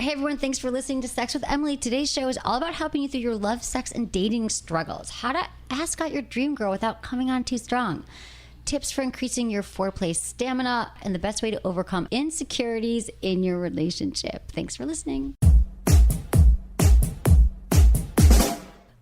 Hey everyone, thanks for listening to Sex with Emily. Today's show is all about helping you through your love, sex, and dating struggles. How to ask out your dream girl without coming on too strong. Tips for increasing your foreplay stamina, and the best way to overcome insecurities in your relationship. Thanks for listening.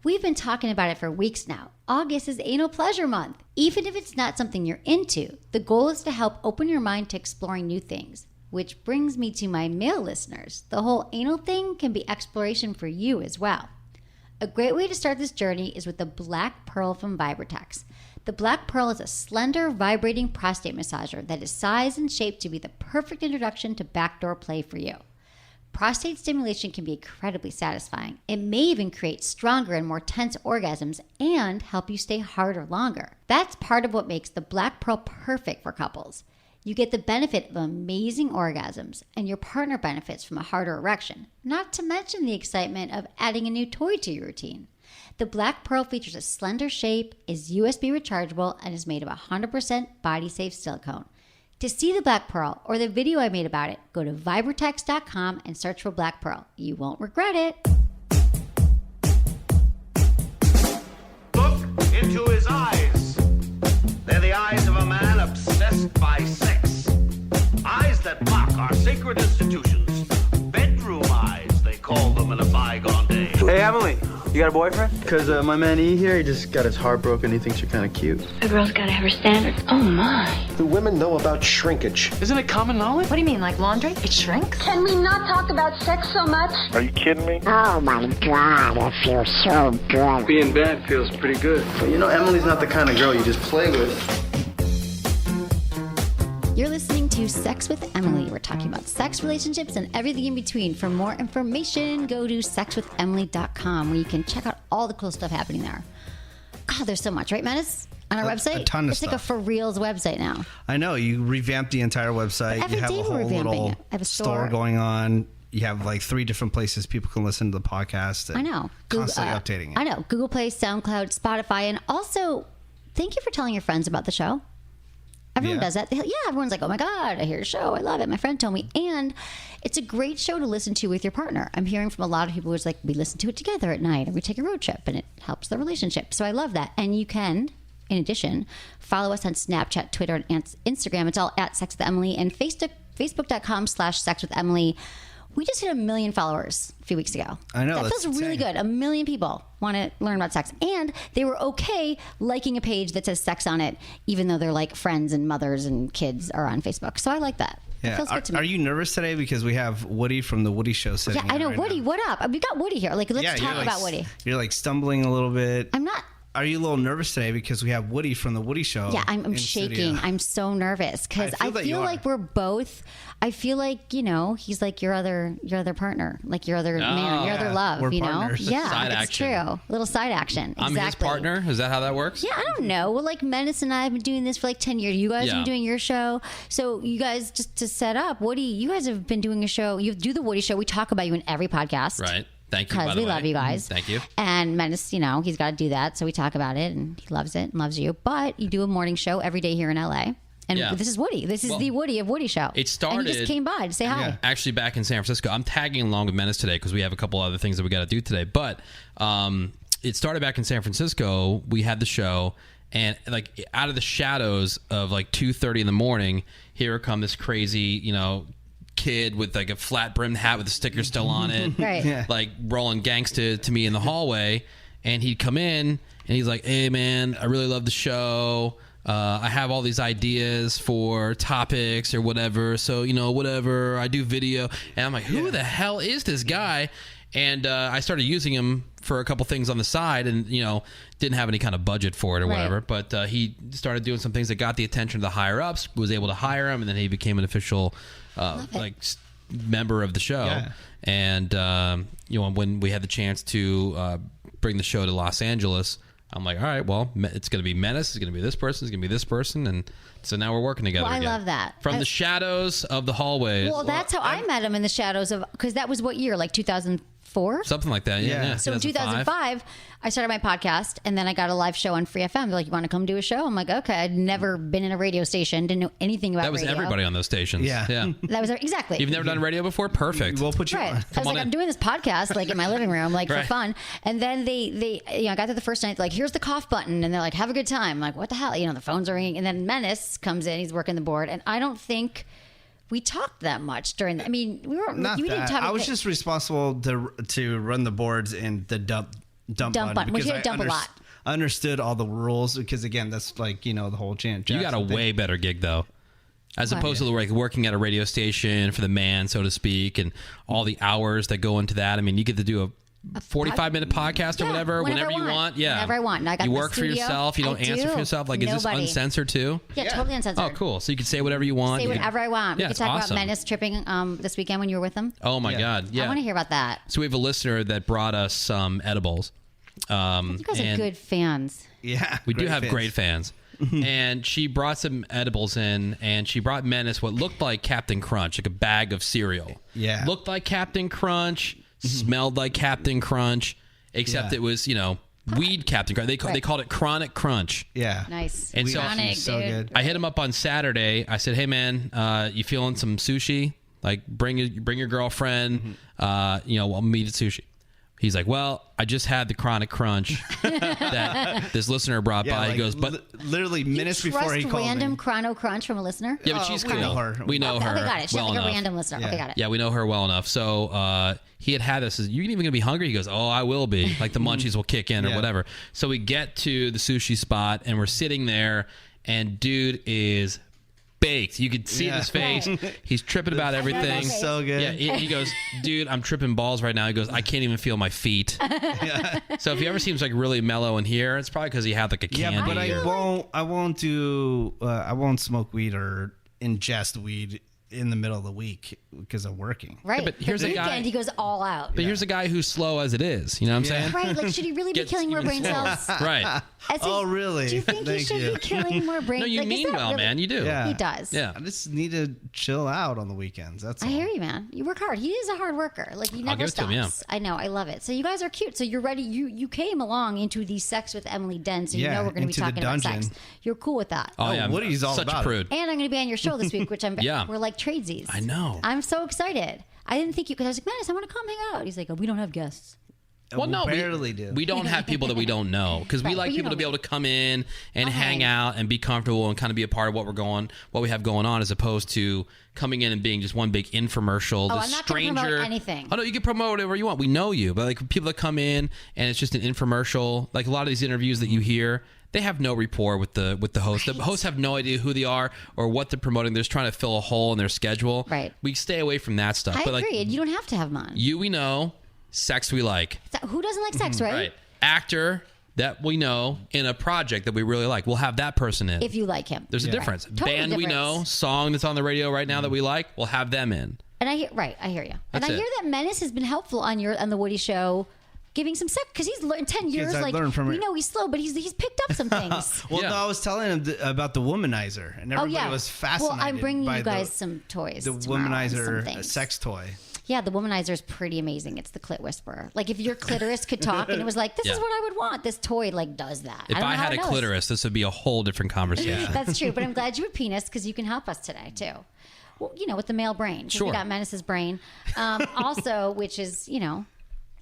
We've been talking about it for weeks now. August is Anal Pleasure Month. Even if it's not something you're into, the goal is to help open your mind to exploring new things. Which brings me to my male listeners. The whole anal thing can be exploration for you as well. A great way to start this journey is with the Black Pearl from Vibratex. The Black Pearl is a slender, vibrating prostate massager that is sized and shaped to be the perfect introduction to backdoor play for you. Prostate stimulation can be incredibly satisfying. It may even create stronger and more tense orgasms and help you stay harder longer. That's part of what makes the Black Pearl perfect for couples. You get the benefit of amazing orgasms, and your partner benefits from a harder erection, not to mention the excitement of adding a new toy to your routine. The Black Pearl features a slender shape, is USB rechargeable, and is made of 100% body-safe silicone. To see the Black Pearl or the video I made about it, go to Vibratex.com and search for Black Pearl. You won't regret it. Look into his eyes. They're the eyes of a man obsessed by sex. Eyes that mock our sacred institutions. Bedroom eyes, they call them in a bygone day. Hey, Emily, you got a boyfriend? Because my man E here, he just got his heart broken. He thinks you're kind of cute. A girl's got to have her standards. Oh, my. Do women know about shrinkage? Isn't it common knowledge? What do you mean, like laundry? It shrinks? Can we not talk about sex so much? Are you kidding me? Oh my God, I feel so good. Being bad feels pretty good. But you know, Emily's not the kind of girl you just play with. You're listening to Sex with Emily. We're talking about sex, relationships, and everything in between. For more information, go to sexwithemily.com where you can check out all the cool stuff happening there. God, there's so much, right, Menace? On our website? A ton of it's stuff. It's like a For Reals website now. I know. You revamped the entire website. Every you have day a we're whole revamping little it. I have a store going on. You have like 3 different places people can listen to the podcast. And I know. Constantly updating it. I know. Google Play, SoundCloud, Spotify, and also thank you for telling your friends about the show. Everyone does that. Yeah, everyone's like, oh my God, I hear your show. I love it. My friend told me. And it's a great show to listen to with your partner. I'm hearing from a lot of people who's like, we listen to it together at night or we take a road trip and it helps the relationship. So I love that. And you can, in addition, follow us on Snapchat, Twitter, and Instagram. It's all at Sex with Emily, and Facebook.com/Sex with Emily. We just hit 1 million followers a few weeks ago. I know. That feels really good. 1 million people want to learn about sex. And they were okay liking a page that says sex on it, even though they're like friends and mothers and kids are on Facebook. So I like that. Yeah. It feels good to me. Are you nervous today? Because we have Woody from The Woody Show sitting Yeah, I know. right Woody, now. what up? We got Woody here. Like, let's talk about Woody. You're like stumbling a little bit. I'm not. Are you a little nervous today because we have Woody from The Woody Show? Yeah, I'm shaking. Studio. I'm so nervous because I feel like we're both. I feel like, you know, he's like your other partner, like your other man, your other love. We're you know, partners. yeah, Side it's action. true. A little side action. I'm his partner. Is that how that works? Yeah, I don't know. Well, like Menace and I have been doing this for like 10 years. You guys have been doing your show. So you guys, just to set up, Woody, you guys have been doing a show. You do the Woody Show. We talk about you in every podcast. Right. Thank you, by the way. Because we love you guys. Thank you. And Menace, you know, he's got to do that. So we talk about it and he loves it and loves you. But you do a morning show every day here in LA. And this is Woody. This is the Woody of Woody Show. It started. And he just came by to say hi. Yeah. Actually, back in San Francisco. I'm tagging along with Menace today because we have a couple other things that we got to do today. But it started back in San Francisco. We had the show. And like out of the shadows of like 2:30 in the morning, here come this crazy, you know, kid with like a flat brimmed hat with a sticker still on it, right? Yeah. Like rolling gangsta to me in the hallway, and he'd come in and he's like, "Hey man, I really love the show. I have all these ideas for topics or whatever. So you know, whatever. I do video." And I'm like, "Who the hell is this guy?" And I started using him for a couple things on the side, and you know, didn't have any kind of budget for it or whatever. But he started doing some things that got the attention of the higher ups. Was able to hire him, and then he became an official member of the show. Yeah. And you know, when we had the chance to bring the show to Los Angeles, I'm like, all right, well, it's going to be Menace, it's going to be this person, it's going to be this person, and so now we're working together. Well, I again. love that. From the shadows of the hallways. Well, that's how I met him, in the shadows of, because that was what year, like 2013. 2004. Something like that. Yeah. So in 2005, I started my podcast, and then I got a live show on Free FM. They're like, "You want to come do a show?" I'm like, "Okay." I'd never been in a radio station, didn't know anything about radio. That was everybody on those stations. Yeah. That was exactly. You've never done radio before? Perfect. We'll put you on. I was like, I'm doing this podcast like in my living room, like for fun. And then they I got there the first night, like, here's the cough button, and they're like, have a good time. I'm like, what the hell? The phones are ringing, and then Menace comes in. He's working the board, and I don't think we talked that much during. We weren't. Not we that. didn't talk. I was just responsible to run the boards and the dump button. Which you had to dump a lot. I understood all the rules because again, that's like the whole Janet Jackson You got a way better gig though. As opposed to like working at a radio station for the man, so to speak, and all the hours that go into that. You get to do a 45-minute podcast or whatever, whenever you want. Yeah. Whenever I want. And I got You the work for studio. yourself. You don't answer for yourself. Like, is this uncensored too? Yeah, totally uncensored. Oh, cool. So you can say whatever you want. Say whatever I want. We Yeah, could it's talk awesome. about Menace tripping this weekend when you were with them. Oh, my God. Yeah. I want to hear about that. So we have a listener that brought us some edibles. You guys are good fans. Yeah. We do have great fans. And she brought some edibles in, and she brought Menace what looked like Captain Crunch, like a bag of cereal. Yeah. Looked like Captain Crunch, smelled like Captain Crunch, except it was, weed Captain Crunch. They called it Chronic Crunch. Yeah. Nice. And so, Chronic, so dude. good. I hit him up on Saturday. I said, "Hey man, you feeling some sushi? Like bring your girlfriend. We'll meet at sushi." He's like, "Well, I just had the Chronic Crunch that this listener brought by." He goes, "But literally minutes before he called random me. Chrono Crunch from a listener? yeah, but she's we cool. know her. We know her. Okay, got it. She's well like enough. a random listener. Okay, got it. Yeah, we know her well enough. So he had this. You even gonna be hungry? He goes, "Oh, I will be." Like the munchies will kick in or whatever. So we get to the sushi spot and we're sitting there, and dude is baked. You could see in his face. He's tripping about everything. So good. Yeah, he goes, "Dude, I'm tripping balls right now." He goes, "I can't even feel my feet." So if he ever seems like really mellow in here, it's probably because he had like a candy. Yeah, but or- I won't smoke weed or ingest weed in the middle of the week because I'm working. Right. but here's the a guy- weekend, he goes all out. But here's a guy who's slow as it is. You know what I'm saying? Right. Like, should he really be Gets killing more even brain slower. cells? Right. Oh, really? Do you think he Thank should you. be killing more brain No, you like, is mean that well, really- man. You do. Yeah. He does. Yeah. I just need to chill out on the weekends. That's all. I hear you, man. You work hard. He is a hard worker. Like, he never give it to stops. him, yeah. I know. I love it. So you guys are cute. So you're ready. You came along into the Sex with Emily Den, so you know we're going to be into the talking about dungeon. sex. You're cool with that. Oh, yeah. Woody's all such about a it. prude. And I'm going to be on your show this week, which I'm. Yeah. We're like tradesies. I know. I'm so excited. I didn't think you, because I was like, Menace, I want to come hang out. He's like, oh, we don't have guests. Well, no, barely do. We don't have people that we don't know because we Right, like but you people to know be me. able to come in and I'll hang hang. out and be comfortable and kind of be a part of what we have going on, as opposed to coming in and being just one big infomercial. Oh, The I'm not gonna promote stranger. anything. Oh no, you can promote whatever you want. We know you, but like people that come in and it's just an infomercial. Like a lot of these interviews that you hear, they have no rapport with the host. The hosts have no idea who they are or what they're promoting. They're just trying to fill a hole in their schedule. Right. We stay away from that stuff. I but agree. like And you don't have to have them on. you, we know. Sex we like. Who doesn't like sex, right? Right. Actor that we know in a project that we really like. We'll have that person in. If you like him. There's a difference. Totally Band we know, difference. song that's on the radio right now that we like, we'll have them in. And I hear, I hear you. And That's I it. hear that Menace has been helpful on the Woody Show, giving some sex, because he's learned 10 years. I Like, learned from we it. know he's slow, but he's picked up some things. Well, Yeah. no, I was telling him about the womanizer, and everybody was fascinated. Well, I'm bringing by you guys some toys. the tomorrow and some womanizer things. sex toy. Yeah, the womanizer is pretty amazing. It's the clit whisperer. Like, if your clitoris could talk and it was like, this is Yeah. what I would want, this toy like does that. If don't know I how had it a knows. clitoris, this would be a whole different conversation. That's true, but I'm glad you have penis because you can help us today too. Well, with the male brain. 'Cause Sure. We got Menace's brain, also, which is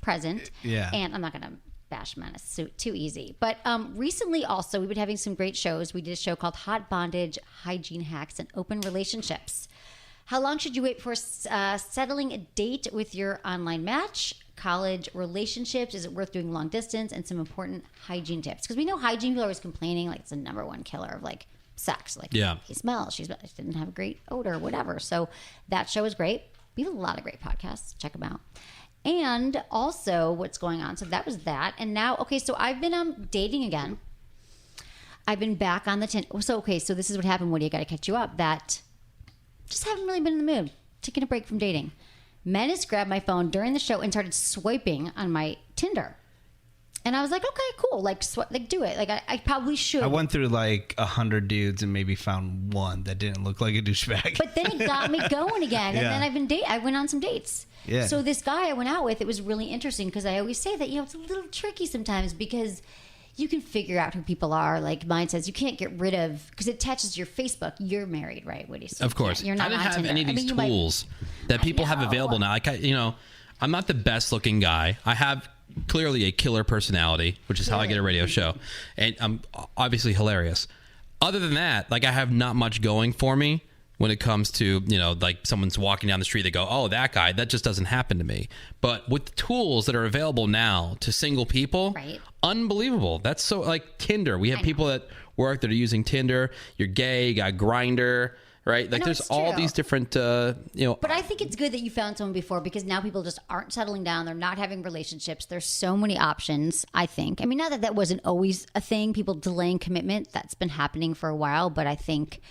present. Yeah. And I'm not gonna bash Menace too easy, but recently also we've been having some great shows. We did a show called Hot Bondage, Hygiene Hacks, and Open Relationships. How long should you wait for settling a date with your online match? College relationships, is it worth doing long distance? And some important hygiene tips, because we know hygiene people are always complaining like it's the number one killer of like sex. Like, Yeah. he smells, she didn't have a great odor, whatever. So that show is great. We have a lot of great podcasts. Check them out. And also what's going on. So that was that. And now, okay, so I've been dating again. I've been back on the Tinder. So this is what happened, Woody. I got to catch you up. That just haven't really been in the mood. Taking a break from dating. Menace grabbed my phone during the show and started swiping on my Tinder. And I was like, okay, cool. Like do it. Like I probably should. I went through like 100 dudes and maybe found one that didn't look like a douchebag. But then it got me going again. And then I went on some dates. Yeah. So this guy I went out with, it was really interesting because I always say that, it's a little tricky sometimes because you can figure out who people are. Like mine says, you can't get rid of, because it attaches your Facebook. You're married, right, Woody? So of course. You're not I didn't on have Tinder. any of these tools that people have available now. Like, I'm not the best looking guy. I have clearly a killer personality, which is how I get a radio show. And I'm obviously hilarious. Other than that, like I have not much going for me when it comes to, like someone's walking down the street, they go, oh, that guy, that just doesn't happen to me. But with the tools that are available now to single people, right. Unbelievable. That's so like Tinder. We have people that work that are using Tinder. You're gay, you got Grindr. Right, like there's all these different, But I think it's good that you found someone before because now people just aren't settling down. They're not having relationships. There's so many options. I think. I mean, not that wasn't always a thing. People delaying commitment. That's been happening for a while. But I think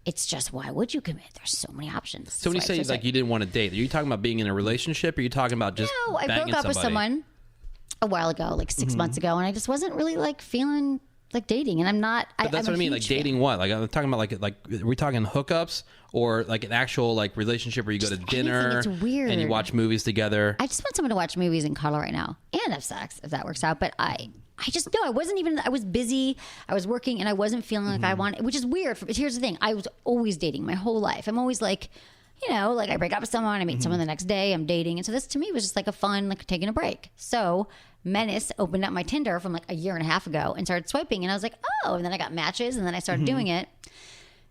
it's just why would you commit? There's so many options. So when you say like you didn't want to date, are you talking about being in a relationship? Or are you talking about just no? I broke up with someone a while ago, like 6 months ago, and I just wasn't really like feeling like dating, and I'm not. But that's what I mean. Like dating, what? Like I'm talking about like are we talking hookups or like an actual like relationship where you go to dinner? It's weird. And you watch movies together. I just want someone to watch movies and cuddle right now and have sex if that works out. But I just know I wasn't even. I was busy. I was working, and I wasn't feeling like I wanted. Which is weird. Here's the thing: I was always dating my whole life. I'm always like. Like I break up with someone, I meet someone the next day, I'm dating. And so this to me was just like a fun, like taking a break. So Menace opened up my Tinder from like a year and a half ago and started swiping. And I was like, oh, and then I got matches and then I started doing it,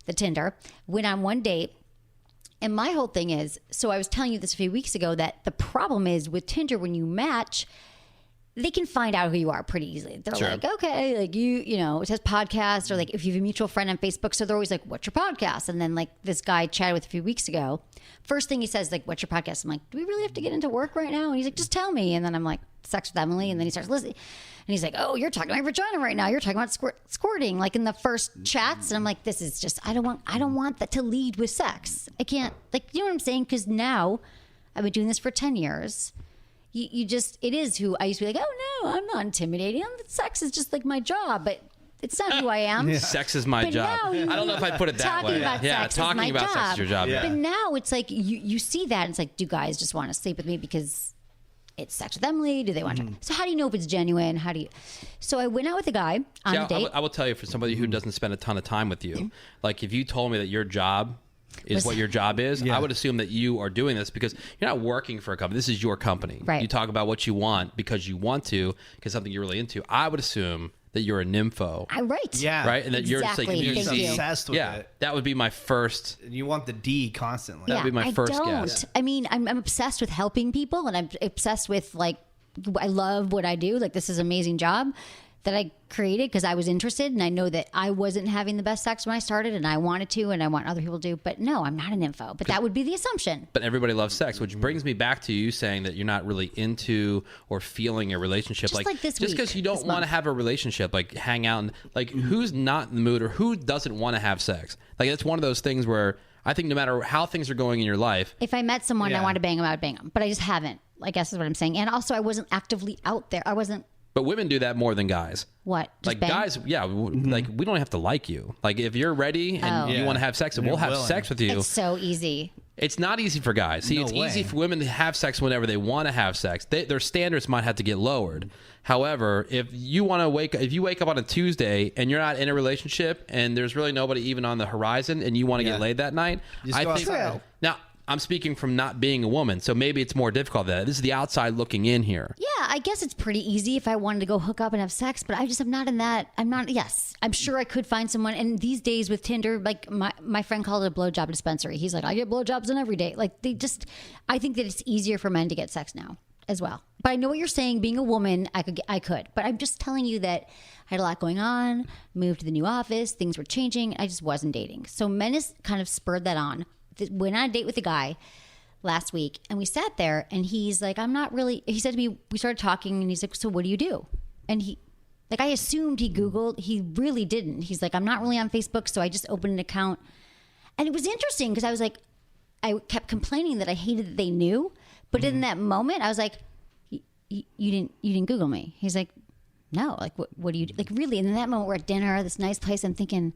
the Tinder, went on one date. And my whole thing is, so I was telling you this a few weeks ago that the problem is with Tinder, when you match, they can find out who you are pretty easily. They're like, okay, like it says podcast or like if you have a mutual friend on Facebook. So they're always like, what's your podcast? And then like this guy I chatted with a few weeks ago. First thing he says, like, what's your podcast? I'm like, do we really have to get into work right now? And he's like, just tell me. And then I'm like, sex with Emily. And then he starts listening. And he's like, oh, you're talking about vagina right now. You're talking about squirting like in the first chats. And I'm like, this is just, I don't want that to lead with sex. I can't, like, you know what I'm saying? Because now I've been doing this for 10 years. You just, it is who I used to be like, oh no, I'm not intimidating. Sex is just like my job, but it's not who I am. Yeah. Sex is my job. I don't know if I put it that way. Talking about sex is your job. Yeah. But now it's like, you see that and it's like, do guys just want to sleep with me because it's sex with Emily? Do they want to? So how do you know if it's genuine? So I went out with a guy on a date. I will tell you, for somebody who doesn't spend a ton of time with you, like if you told me that your job is what your job is, I would assume that you are doing this because you're not working for a company. This is your company. Right. You talk about what you want because you want to, because something you're really into. I would assume that you're a nympho. Right. Yeah. Right? And that you're just like, you're obsessed with it. That would be my first. You want the D constantly. That would be my first guess. I mean, I'm obsessed with helping people and I'm obsessed with like, I love what I do. Like this is an amazing job that I created because I was interested and I know that I wasn't having the best sex when I started and I wanted to and I want other people to. But no, I'm not an info. But that would be the assumption. But everybody loves sex, which brings me back to you saying that you're not really into or feeling a relationship. Just like this just because you don't want to have a relationship, like hang out and like who's not in the mood or who doesn't want to have sex? Like it's one of those things where I think no matter how things are going in your life. If I met someone I wanted to bang them, I would bang them. But I just haven't, I guess is what I'm saying. And also I wasn't actively out there. I wasn't. But women do that more than guys. What? Just like bang? guys, like we don't have to like you. Like if you're ready and you want to have sex, and we'll have sex with you. It's so easy. It's not easy for guys. See, it's easy for women to have sex whenever they want to have sex. Their standards might have to get lowered. However, if you wake up on a Tuesday and you're not in a relationship and there's really nobody even on the horizon and you want to get laid that night, I think now. I'm speaking from not being a woman, so maybe it's more difficult than that. This is the outside looking in here. Yeah, I guess it's pretty easy if I wanted to go hook up and have sex, but I'm not in that. Yes, I'm sure I could find someone. And these days with Tinder, like my friend called it a blowjob dispensary. He's like, I get blowjobs on every day. Like I think that it's easier for men to get sex now as well. But I know what you're saying. Being a woman, I could. But I'm just telling you that I had a lot going on, moved to the new office, things were changing. I just wasn't dating. So Menace kind of spurred that on. Went on a date with a guy last week and we sat there and he's like, he said to me, we started talking and he's like, so what do you do? And I assumed he Googled, he really didn't. He's like, I'm not really on Facebook. So I just opened an account. And it was interesting because I was like, I kept complaining that I hated that they knew. But in that moment I was like, you didn't Google me. He's like, no, like, what do you do? Like, really? And in that moment, we're at dinner, this nice place. I'm thinking,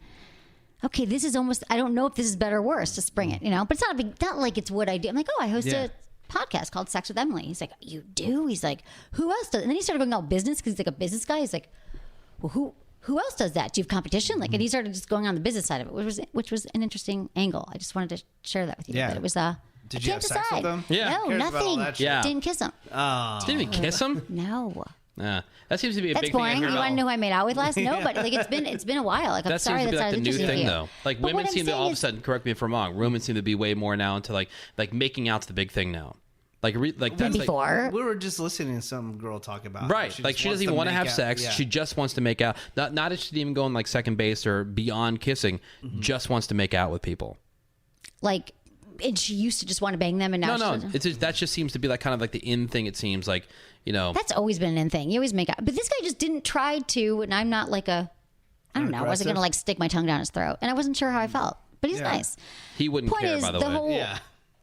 okay, this is almost, I don't know if this is better or worse. Just bring it, but it's not like it's what I do. I'm like, oh, I host a podcast called Sex with Emily. He's like, you do? He's like, who else does? And then he started going all business because he's like a business guy. He's like, well, who else does that? Do you have competition? Like, and he started just going on the business side of it, which was an interesting angle. I just wanted to share that with you. Yeah. But it was Did you have sex with them? Yeah. No, nothing. Yeah. Didn't kiss him. Didn't even kiss him? No. Yeah, that seems to be a That's big boring. thing. You want to know who I made out with last? No, but like it's been a while. Like, I'm That sorry seems to be that's like not the new interesting thing, to you. though. Like, But women what I'm seem to saying all of a is- sudden, correct me if I'm wrong, women seem to be way more now into like making out's the big thing now. Like that's like, Before. We were just listening to some girl talk about right. She Like, she doesn't even want to have sex. Yeah. She just wants to make out. Not interested in even going like second base or beyond kissing. Just wants to make out with people. Like, and she used to just want to bang them, and now No, she doesn't. it's just, that just seems to be like kind of like the in thing. It seems like That's always been an in thing. You always make out, but this guy just didn't try to, and I'm not like I don't know. I wasn't gonna like stick my tongue down his throat, and I wasn't sure how I felt. But he's nice. he wouldn't Point care. is, By the way, whole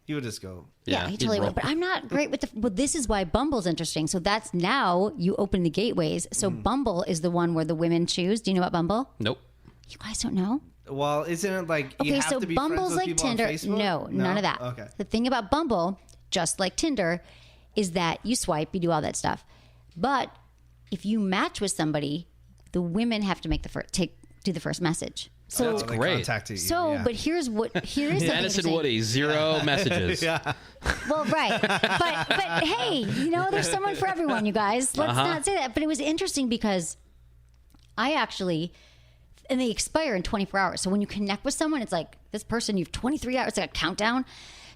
he would just go. Yeah, he he'd totally roll. would. But I'm not great with well, this is why Bumble's interesting. So that's now you open the gateways. So Bumble is the one where the women choose. Do you know about Bumble? Nope. You guys don't know? Well, isn't it like you Okay, have so to be friends Bumble's with like people on Tinder. Facebook? No, none of that. Okay. The thing about Bumble, just like Tinder, is that you swipe, you do all that stuff. But if you match with somebody, the women have to make do the first message. So That's great. Contacted you, So, yeah. but here's something Menace and interesting. Woody, 0 messages. Well, right. But hey, there's someone for everyone, you guys. Let's not say that. But it was interesting because and they expire in 24 hours. So when you connect with someone, it's like, this person, you have 23 hours, it's like a countdown.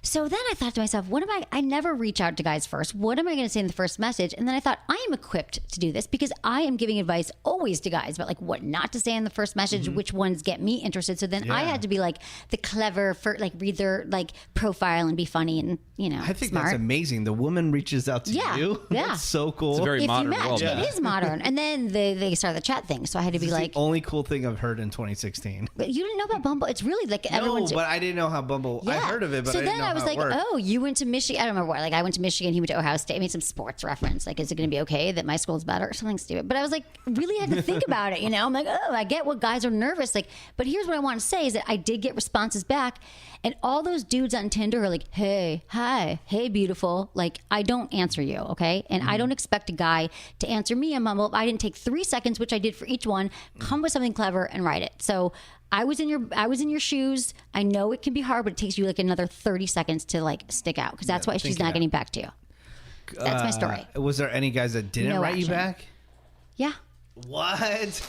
So then I thought to myself, I never reach out to guys first. What am I going to say in the first message? And then I thought, I am equipped to do this because I am giving advice always to guys about like what not to say in the first message, which ones get me interested. So then I had to be like the clever, read their like profile and be funny and, I think smart. that's amazing. The woman reaches out to you. Yeah. That's so cool. It's a very If modern you match, world. it is modern. And then they started the chat thing. So I had to be It's like, the only cool thing I've heard in 2016. but you didn't know about Bumble? It's really like No, everyone's. but I didn't know how Bumble. I heard of it, but so I didn't then know I was how like, it worked. oh, you went to Michigan. I don't remember what. Like I went to Michigan. He went to Ohio State. I made some sports reference. Like, is it going to be okay that my school's better or something stupid? But I was like, really had to think about it. I'm like, oh, I get what guys are nervous. Like, but here's what I want to say is that I did get responses back, and all those dudes on Tinder are like, hey, hi, hey, beautiful. Like, I don't answer you, okay? And I don't expect a guy to answer me on Bumble. I didn't take 3 seconds, which I did for each one. Come with something clever and write it. So I was in your shoes. I know it can be hard, but it takes you like another 30 seconds to like stick out because that's why she's not getting back to you. That's my story. Was there any guys that didn't No write you action. back? Yeah. What?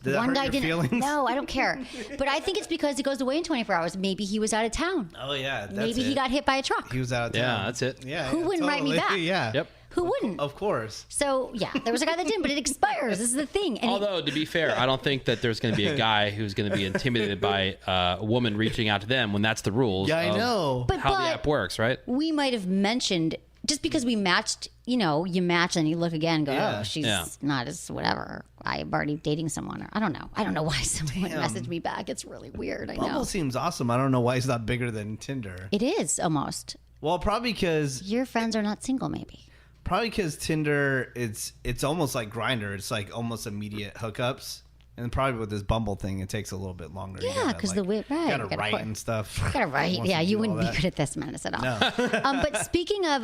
Did that One hurt guy your didn't. feelings? No, I don't care. But I think it's because it goes away in 24 hours. Maybe he was out of town. Oh yeah, that's Maybe he it. got hit by a truck. He was out of town. Yeah, that's it. Yeah. Who yeah, wouldn't write me totally. back? Yeah. Yep. Who wouldn't? Of course. So yeah, there was a guy that didn't, but it expires. This is the thing. And Although, to be fair, I don't think that there's going to be a guy who's going to be intimidated by a woman reaching out to them when that's the rules. Yeah, I of know. But- how the app works, right? we might have mentioned just because we matched. You match and you look again and go, Yeah. oh, she's Yeah. not as whatever. I'm already dating someone. Or I don't know. I don't know why someone would message me back. It's really weird. I Bumble know. seems awesome. I don't know why it's not bigger than Tinder. It is almost. Well, probably because Your friends are not single, maybe. Tinder, it's almost like Grindr. It's like almost immediate hookups. And probably with this Bumble thing, it takes a little bit longer. You Yeah, gotta, 'cause like, the way- right, you gotta you gotta write put- and stuff. Gotta write. Wants Yeah, to you do wouldn't all be that. good at this, Menace, at all. No. But speaking of,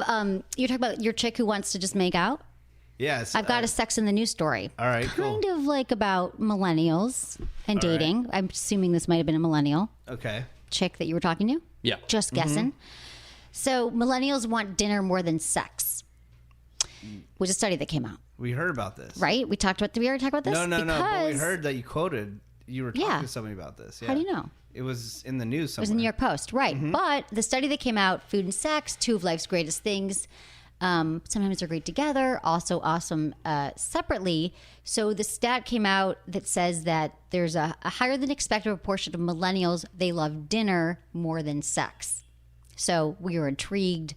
you're talking about your chick who wants to just make out. Yes. I've got a Sex in the News story. All right, Kind cool. of like about millennials and All right. dating. I'm assuming this might have been a millennial Okay. chick that you were talking to. Yeah. Just guessing. So millennials want dinner more than sex. Was a study that came out, We heard about this. right? We already talked about this. No. But we Because- heard that you were talking Yeah. to somebody about this. Yeah. How do you know? It was in the news somewhere. It was in the New York Post, right? But the study that came out, food and sex, two of life's greatest things. Sometimes they're great together, also awesome separately. So the stat came out that says that there's a higher than expected proportion of millennials, they love dinner more than sex. So we were intrigued.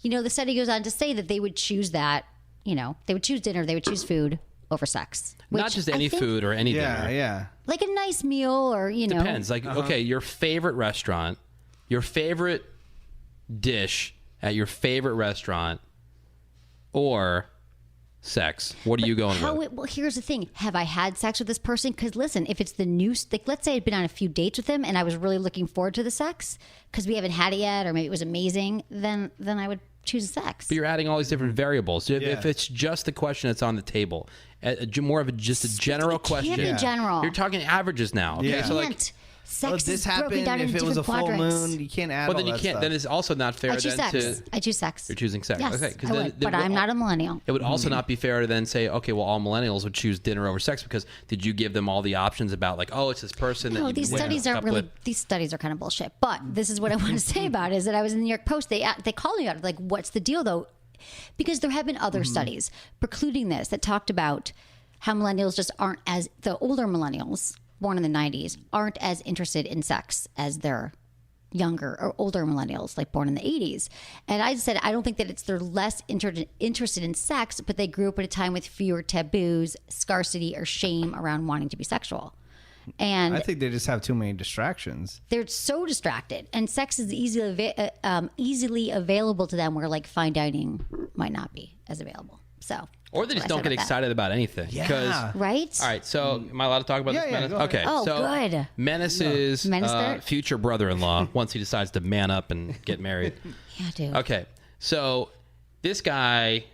The study goes on to say that they would choose that, they would choose dinner, they would choose food over sex. Not which just I any think- food or any Yeah, dinner. yeah. Like a nice meal or, Depends. Like, okay, your favorite restaurant, your favorite dish at your favorite restaurant, or sex? What are you going with? Well, here's the thing. Have I had sex with this person? Because listen, if it's the new, like, let's say I'd been on a few dates with him and I was really looking forward to the sex because we haven't had it yet, or maybe it was amazing, then I would choose sex. But you're adding all these different variables. If it's just the question that's on the table, more of just a general question. It can't be general. You're talking averages now. Okay, Yeah. so like. Sex this is broken happened down into if it was different a full quadrants. moon. You can't add. Well, then all you that can't. stuff. Then it's also not fair. I choose then sex. to I choose sex. You're choosing sex. Yes, Okay, 'cause I then- would, then but I'm not a millennial. It would also not be fair to then say, okay, well, all millennials would choose dinner over sex because did you give them all the options about like, oh, it's this person that No, you've these been studies hooking aren't up really. with. These studies are kind of bullshit. But this is what I want to say about it, is that I was in the New York Post. They called me about it. Like, what's the deal though? Because there have been other studies precluding this that talked about how millennials just aren't as the older millennials born in the 90s aren't as interested in sex as their younger or older millennials like born in the 80s. And I said I don't think that they're less interested in sex, but they grew up at a time with fewer taboos, scarcity, or shame around wanting to be sexual. And I think they just have too many distractions. they're so distracted, and sex is easily available to them, where like fine dining might not be as available. So, Or they just that's what don't I get said about excited about anything. Yeah. right? All right, so am I allowed to talk about this, Yeah, Menace? go ahead. Okay, Oh, so good. Menace's Menace start? future brother-in-law, once he decides to man up and get married. Yeah, dude. Okay, so this guy,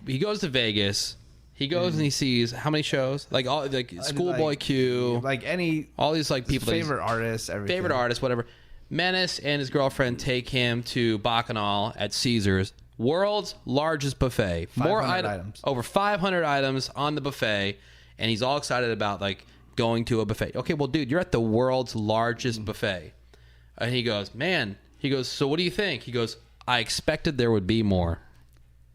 he goes to Vegas. He goes and he sees how many shows? Like all like Schoolboy Q, like any all these like people. that he's- favorite artists, everything. favorite artist, whatever. Menace and his girlfriend take him to Bacchanal at Caesars, world's largest buffet. 500 items. Over 500 items on the buffet, and he's all excited about like going to a buffet. Okay, well, dude, you're at the world's largest buffet, and he goes, man. He goes, so what do you think? He goes, I expected there would be more.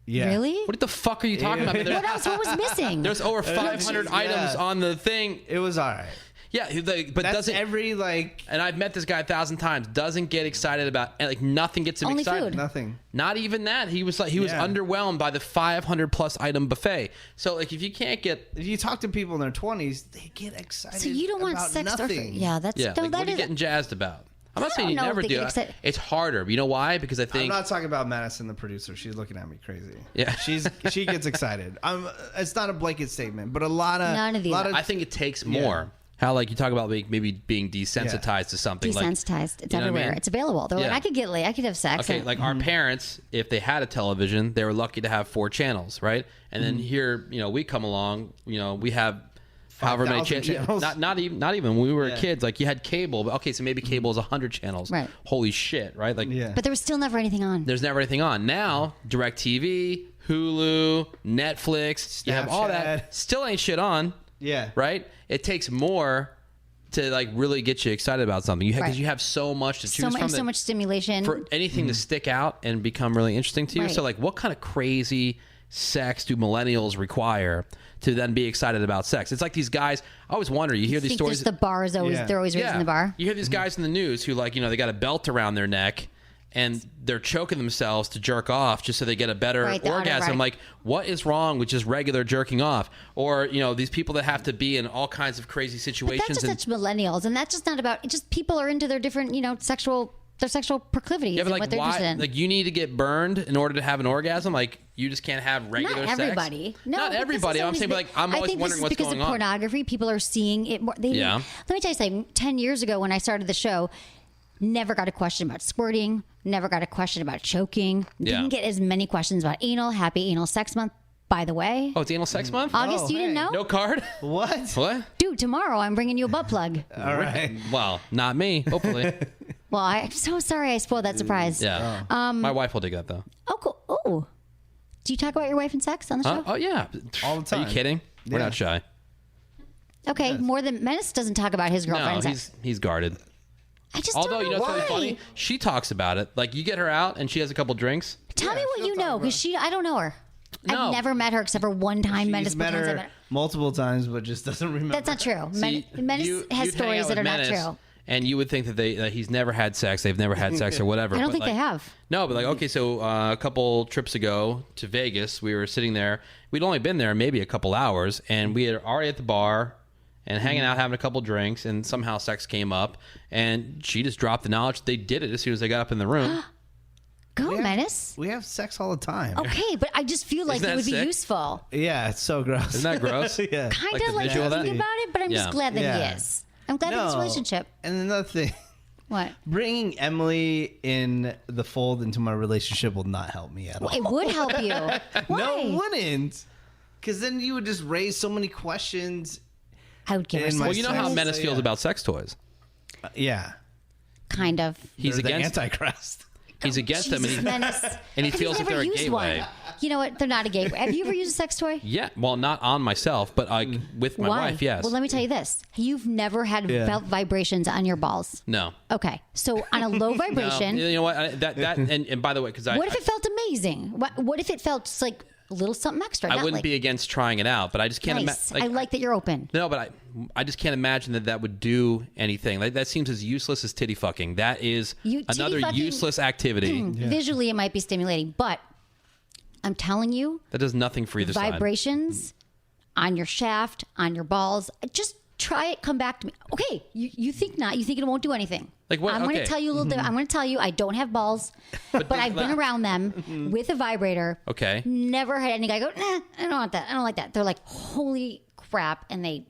Yeah. Really? What the fuck are you talking about? What else? What was missing? There's over 500 items on the thing. It was all right. Yeah, but That's doesn't every like and I've met this guy 1,000 times. Doesn't get excited about like nothing gets him Only excited. food. nothing. Not even that. He was underwhelmed by the 500 plus item buffet. So like if you can't get If you talk to people in their 20s, they get excited. So you don't want about sex or nothing. yeah, that's like, that what are you is- getting jazzed about? I'm not I saying don't you know never if they do. get excited. It's harder. You know why? Because I I'm think not talking about Madison, the producer. She's looking at me crazy. Yeah. she gets excited. It's not a blanket statement, but a lot of None of these lot are. of I think it takes more. How like you talk about maybe being desensitized to something. desensitized. It's you know what I everywhere. mean? It's available. They're Yeah. like, I could get laid. I could have sex. Okay, and- like our parents, if they had a television, they were lucky to have 4 channels, right? And then here, we come along, we have however many 5,000 channels. Not even when we were kids. Like you had cable, but okay, so maybe cable is 100 channels. Right. Holy shit, right? Like, yeah. but there was still never anything on. there's never anything on. Now, DirecTV, Hulu, Netflix, you have all that. Snapchat. Still ain't shit on, yeah. right? It takes more to like really get you excited about something. Because Right. you have so much to choose So much, from. so that- much stimulation. for anything to stick out and become really interesting to you. Right. So, like, what kind of crazy sex do millennials require to then be excited about sex? It's like these guys. I always wonder. You hear these think stories. just the bar is always Yeah. they're always raising the bar. You hear these guys in the news who, like, they got a belt around their neck and they're choking themselves to jerk off just so they get a better Right, the orgasm. autoerotic. Like, what is wrong with just regular jerking off? Or, these people that have to be in all kinds of crazy But situations. that's just such millennials, and that's just not about. It's just people are into their different, sexual proclivities yeah, but and like, what they're why? interested in. Like, you need to get burned in order to have an orgasm. Like, you just can't have regular Not sex. everybody. No, not but this everybody. has I'm always saying, been- but like, I'm I always think wondering this is what's because going of on. pornography. People are seeing it more. Yeah. Let me tell you something. 10 years ago, when I started the show, never got a question about squirting. Never got a question about choking. Yeah. Didn't get as many questions about anal. Happy Anal Sex Month, by the way. Oh, it's Anal Sex Month? August, you didn't hey. know? No card? What? What? Dude, tomorrow I'm bringing you a butt plug. All right. Well, not me, hopefully. Well, I'm so sorry I spoiled that surprise. Yeah. My wife will dig that, though. Oh, cool. Oh. Do you talk about your wife and sex on the show? Oh, yeah. All the Are time. you kidding? We're Yeah. not shy. Okay, more than Menace doesn't talk about his No, girlfriend and sex. he's guarded. I just Although, don't know what's why. really funny? She talks about it. Like, you get her out and she has a couple drinks. Tell me what you know, because I don't know her. No. I've never met her except for one time. Menace She's met performance I her met her. multiple times, but just doesn't remember. That's not true. See, Menace you- has you'd hang stories out that with are not Menace, true. And you would think that he's never had sex. They've never had sex or whatever. I don't but, think like, they have. No, but like, okay, so a couple trips ago to Vegas, we were sitting there. We'd only been there maybe a couple hours, and we had already at the bar and hanging out, having a couple drinks, and somehow sex came up, and she just dropped the knowledge. They did it as soon as they got up in the room. Go, Menace. We have sex all the time. Okay, but I just feel like Isn't it that would be sick? useful. Yeah, it's so gross. Isn't that gross? Yeah. Kind Like of the like visual of that? thinking about it, but I'm just Yeah. glad that Yeah. he is. I'm glad in this relationship. And another thing, What? bringing Emily in the fold into my relationship will not help me at all. It would help you. Why? No, it wouldn't. Because then you would just raise so many questions. I would give her In my Well, you know how sex. Menace feels Yeah. about sex toys. Yeah. Kind of. He's They're against. the Antichrist. He's against them, and Jesus, he, Menace. and he But feels he's that they're never a used gateway. one. You know what? They're not a gateway. Have you ever used a sex toy? Yeah, well, not on myself, but with my Why? wife. Yes. Well, let me tell you this. You've never had felt vibrations on your balls. No. Okay. So on a low No. vibration, You know what? That and by the way, because what if it felt amazing? What if it felt just like a little something extra? I not wouldn't like, be against trying it out, but I just can't nice. imagine. I like that you're open. No, but I just can't imagine that would do anything. Like that seems as useless as titty fucking. That is Titty another fucking- useless activity. Visually, it might be stimulating, but I'm telling you, That does nothing for either side. vibrations on your shaft, on your balls. Just try it. Come back to me. Okay, you think not? You think it won't do anything? Like what? I'm going to Okay. tell you a little bit. I'm going to tell you I don't have balls, but I've been around them with a vibrator. Okay. Never had any guy go, nah, I don't want that. I don't like that. They're like, holy crap, and they,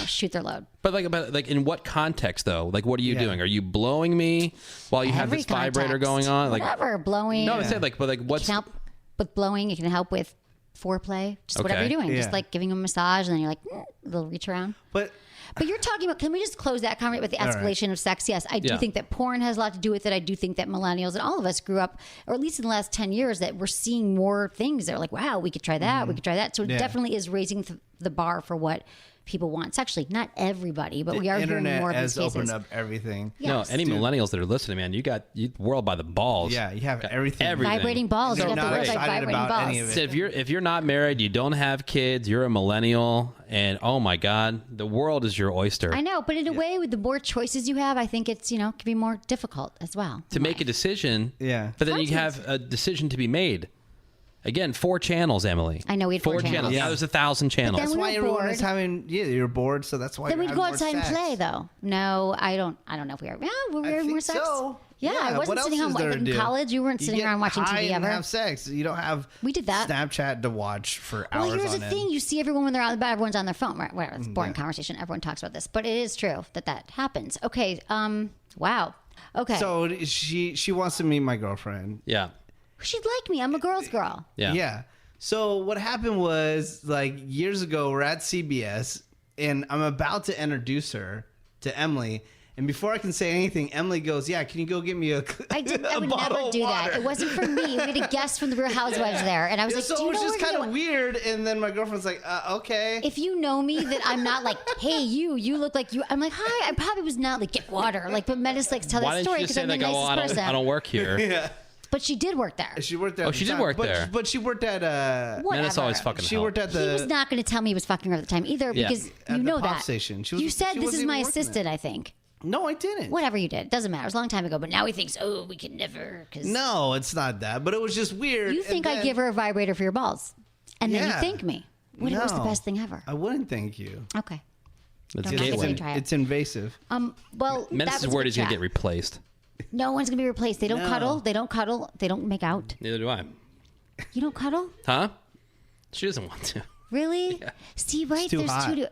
shoot their load. But like in what context though? Like what are you doing? Are you blowing me while you have Every this vibrator context. going on? Like Whatever, blowing. no, I said but It what's can help with blowing. It can help with foreplay. Just whatever Okay. you're doing. Just Yeah. like giving them a massage, and then you're like, a little reach around. But But you're talking about, can we just close that comment with the escalation of sex? Yes, I do Yeah. think that porn has a lot to do with it. I do think that millennials and all of us grew up, or at least in the last 10 years, that we're seeing more things that are like, wow, we could try that, we could try that. So it Yeah. definitely is raising the bar for what people want sexually. Not everybody, but we are hearing internet more of these has cases. opened up everything. no, Yes. any millennials that are listening, man, you got world by the balls. Yeah, you have everything. Vibrating balls. You They're got the not words like excited vibrating about any balls. of So if you're not married, you don't have kids, you're a millennial, and oh my god, the world is your oyster. I know, but in a way, with the more choices you have, I think it's, can be more difficult as well. To make a decision. Yeah. But then you Sometimes. have a decision to be made. Again, 4 channels, Emily. I know, we had 4 channels. Now there's 1,000 channels. then That's we why were everyone bored. is having. Yeah, you're bored, so that's why. Then you're we'd go having more outside and sex. play, though. No, I don't know if we are. Yeah, were we I having think more sex? so. Yeah, I what wasn't else sitting is home there to in do? college. You weren't sitting get around watching high TV and ever. have sex. You don't have. We did that. Snapchat to watch for Well, hours here's on the end. thing: you see everyone when they're out and about. Everyone's on their phone. Right? Whatever. It's a boring conversation. Everyone talks about this, but it is true that happens. Okay. Wow. Okay. So she wants to meet my girlfriend. Yeah. she'd like me. I'm a girl's girl. Yeah. Yeah. So what happened was, like, years ago, we're at CBS, and I'm about to introduce her to Emily. And before I can say anything, Emily goes, "Yeah, can you go get me a I would bottle never of do water?" that. It wasn't for me. We had a guest from the Real Housewives there, and I was Yeah, like, so "Do it you was know just where kind you of weird. And then my girlfriend's like, "Okay." If you know me, that I'm not like, hey, you look like you. I'm like, hi. I probably was not like, get water. Like, but Menace likes tell Why that didn't story you just because say I'm the like, nicest oh, person. I don't work here? Yeah. But she did work there. She worked there. Oh, at she the did time. work there. But she worked at Whatever. Menace always fucking She helped. worked at He was the not going to tell me he was fucking her at the time either Yeah. because At you the know pop that. station. She You was- said she this wasn't is even my working assistant, there. I think. No, I didn't. Whatever you did. It doesn't matter. It was a long time ago. But now he thinks, oh, we can never. Cause No, it's not that. But it was just weird. you And think I then- give her a vibrator for your balls. And then you Yeah. thank me. What it was the No. best thing ever. I wouldn't thank you. Okay. It's I'm a not gonna gateway. try it. It's invasive. Well, Menace's that was a word good is going to trap. get replaced. No one's going to be replaced. They don't No. cuddle. They don't cuddle. They don't make out. Neither do I. You don't cuddle? Huh? She doesn't want to. Really? See, right? too There's hot. two.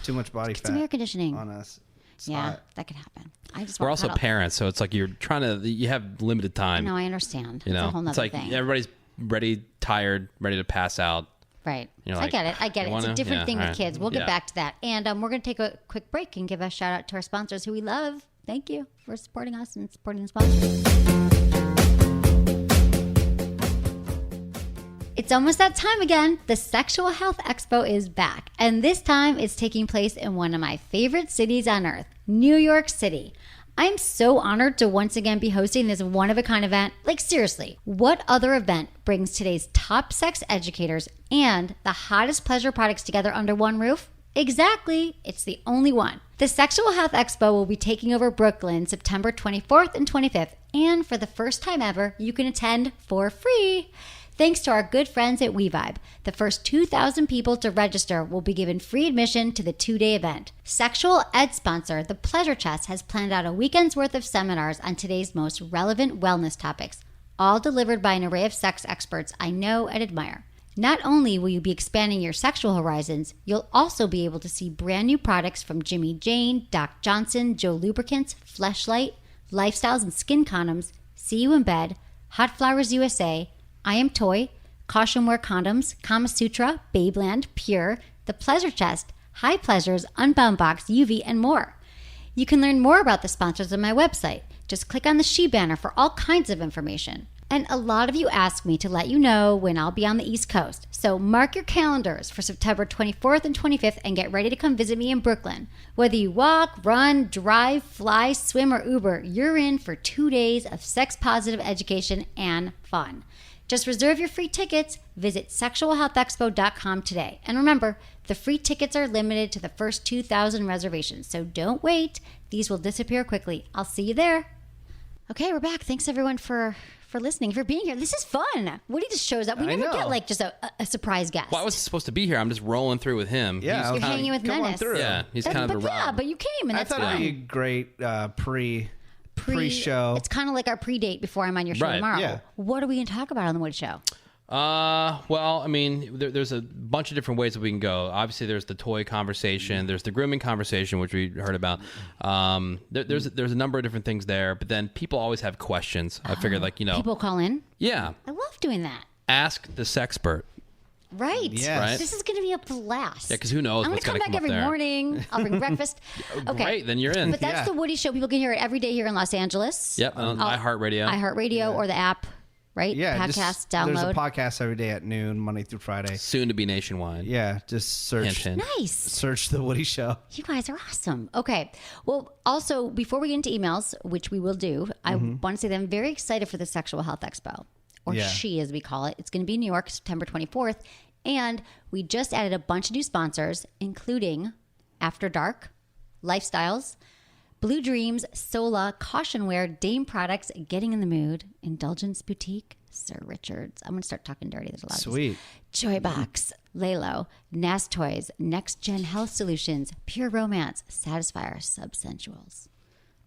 Too much body fat Some air conditioning. on us. It's Yeah, hot. that could happen. I just We're want also cuddle. parents, so it's like you're trying to. You have limited time. No, I understand. You It's a know, whole nother it's like thing. everybody's ready, tired, ready to pass out. Right. You're I like, get it. I get it. "You It's a wanna?" different Yeah, thing all with right. kids. We'll get Yeah. back to that. And we're going to take a quick break and give a shout out to our sponsors who we love. Thank you for supporting us and supporting the sponsors. It's almost that time again. The Sexual Health Expo is back. And this time it's taking place in one of my favorite cities on earth, New York City. I'm so honored to once again be hosting this one-of-a-kind event. Like, seriously, what other event brings today's top sex educators and the hottest pleasure products together under one roof? Exactly. It's the only one. The Sexual Health Expo will be taking over Brooklyn September 24th and 25th. And for the first time ever, you can attend for free. Thanks to our good friends at WeVibe, the first 2,000 people to register will be given free admission to the 2-day event. Sexual Ed sponsor, The Pleasure Chest, has planned out a weekend's worth of seminars on today's most relevant wellness topics, all delivered by an array of sex experts I know and admire. Not only will you be expanding your sexual horizons, you'll also be able to see brand new products from Jimmy Jane, Doc Johnson, Joe Lubricants, Fleshlight, Lifestyles and Skin Condoms, See You in Bed, Hot Flowers USA, I Am Toy, Caution Wear Condoms, Kama Sutra, Babeland, Pure, The Pleasure Chest, High Pleasures, Unbound Box, UV, and more. You can learn more about the sponsors on my website. Just click on the She banner for all kinds of information. And a lot of you ask me to let you know when I'll be on the East Coast. So mark your calendars for September 24th and 25th and get ready to come visit me in Brooklyn. Whether you walk, run, drive, fly, swim, or Uber, you're in for 2 days of sex-positive education and fun. Just reserve your free tickets. Visit sexualhealthexpo.com today. And remember, the free tickets are limited to the first 2,000 reservations. So don't wait. These will disappear quickly. I'll see you there. Okay, we're back. Thanks, everyone, for listening, for being here. This is fun. Woody just shows up. We never get like just a surprise guest. Well, I wasn't supposed to be here. I'm just rolling through with him. Yeah, You're hanging with Menace. Yeah, he's kind of a rub. But you came, and I that's thought fun. it'd be a great pre-show. It's kind of like our pre-date before I'm on your show Right. tomorrow. Yeah. What are we going to talk about on the Woody Show? Well, I mean, there's a bunch of different ways that we can go. Obviously, there's the toy conversation, there's the grooming conversation, which we heard about. There's a number of different things there, but then people always have questions. I figured, People call in. Yeah, I love doing that. ask the sexpert. Right. Yes. Right. This is going to be a blast. Yeah, because who knows I'm what's going going to to come come back up every there. morning. I'll bring breakfast. Okay. Great, then you're in. But that's the Woody Show. People can hear it every day here in Los Angeles. Yep, on iHeartRadio. Or the app, right? Yeah, Podcast, There's a download. podcast every day at noon, Monday through Friday. Soon to be nationwide. Yeah, just search Hint, hint. Nice. search the Woody Show. You guys are awesome. Okay. Well, also, before we get into emails, which we will do, I want to say that I'm very excited for the Sexual Health Expo, or Yeah. SHE as we call it. It's going to be in New York, September 24th. And we just added a bunch of new sponsors, including After Dark, Lifestyles, Blue Dreams, Sola, Caution Wear, Dame Products, Getting in the Mood, Indulgence Boutique, Sir Richards. I'm going to start talking dirty. There's a lot of Sweet. these. Joy Box, Lalo, Nast Toys, Next Gen Health Solutions, Pure Romance, Satisfier, Subsensuals.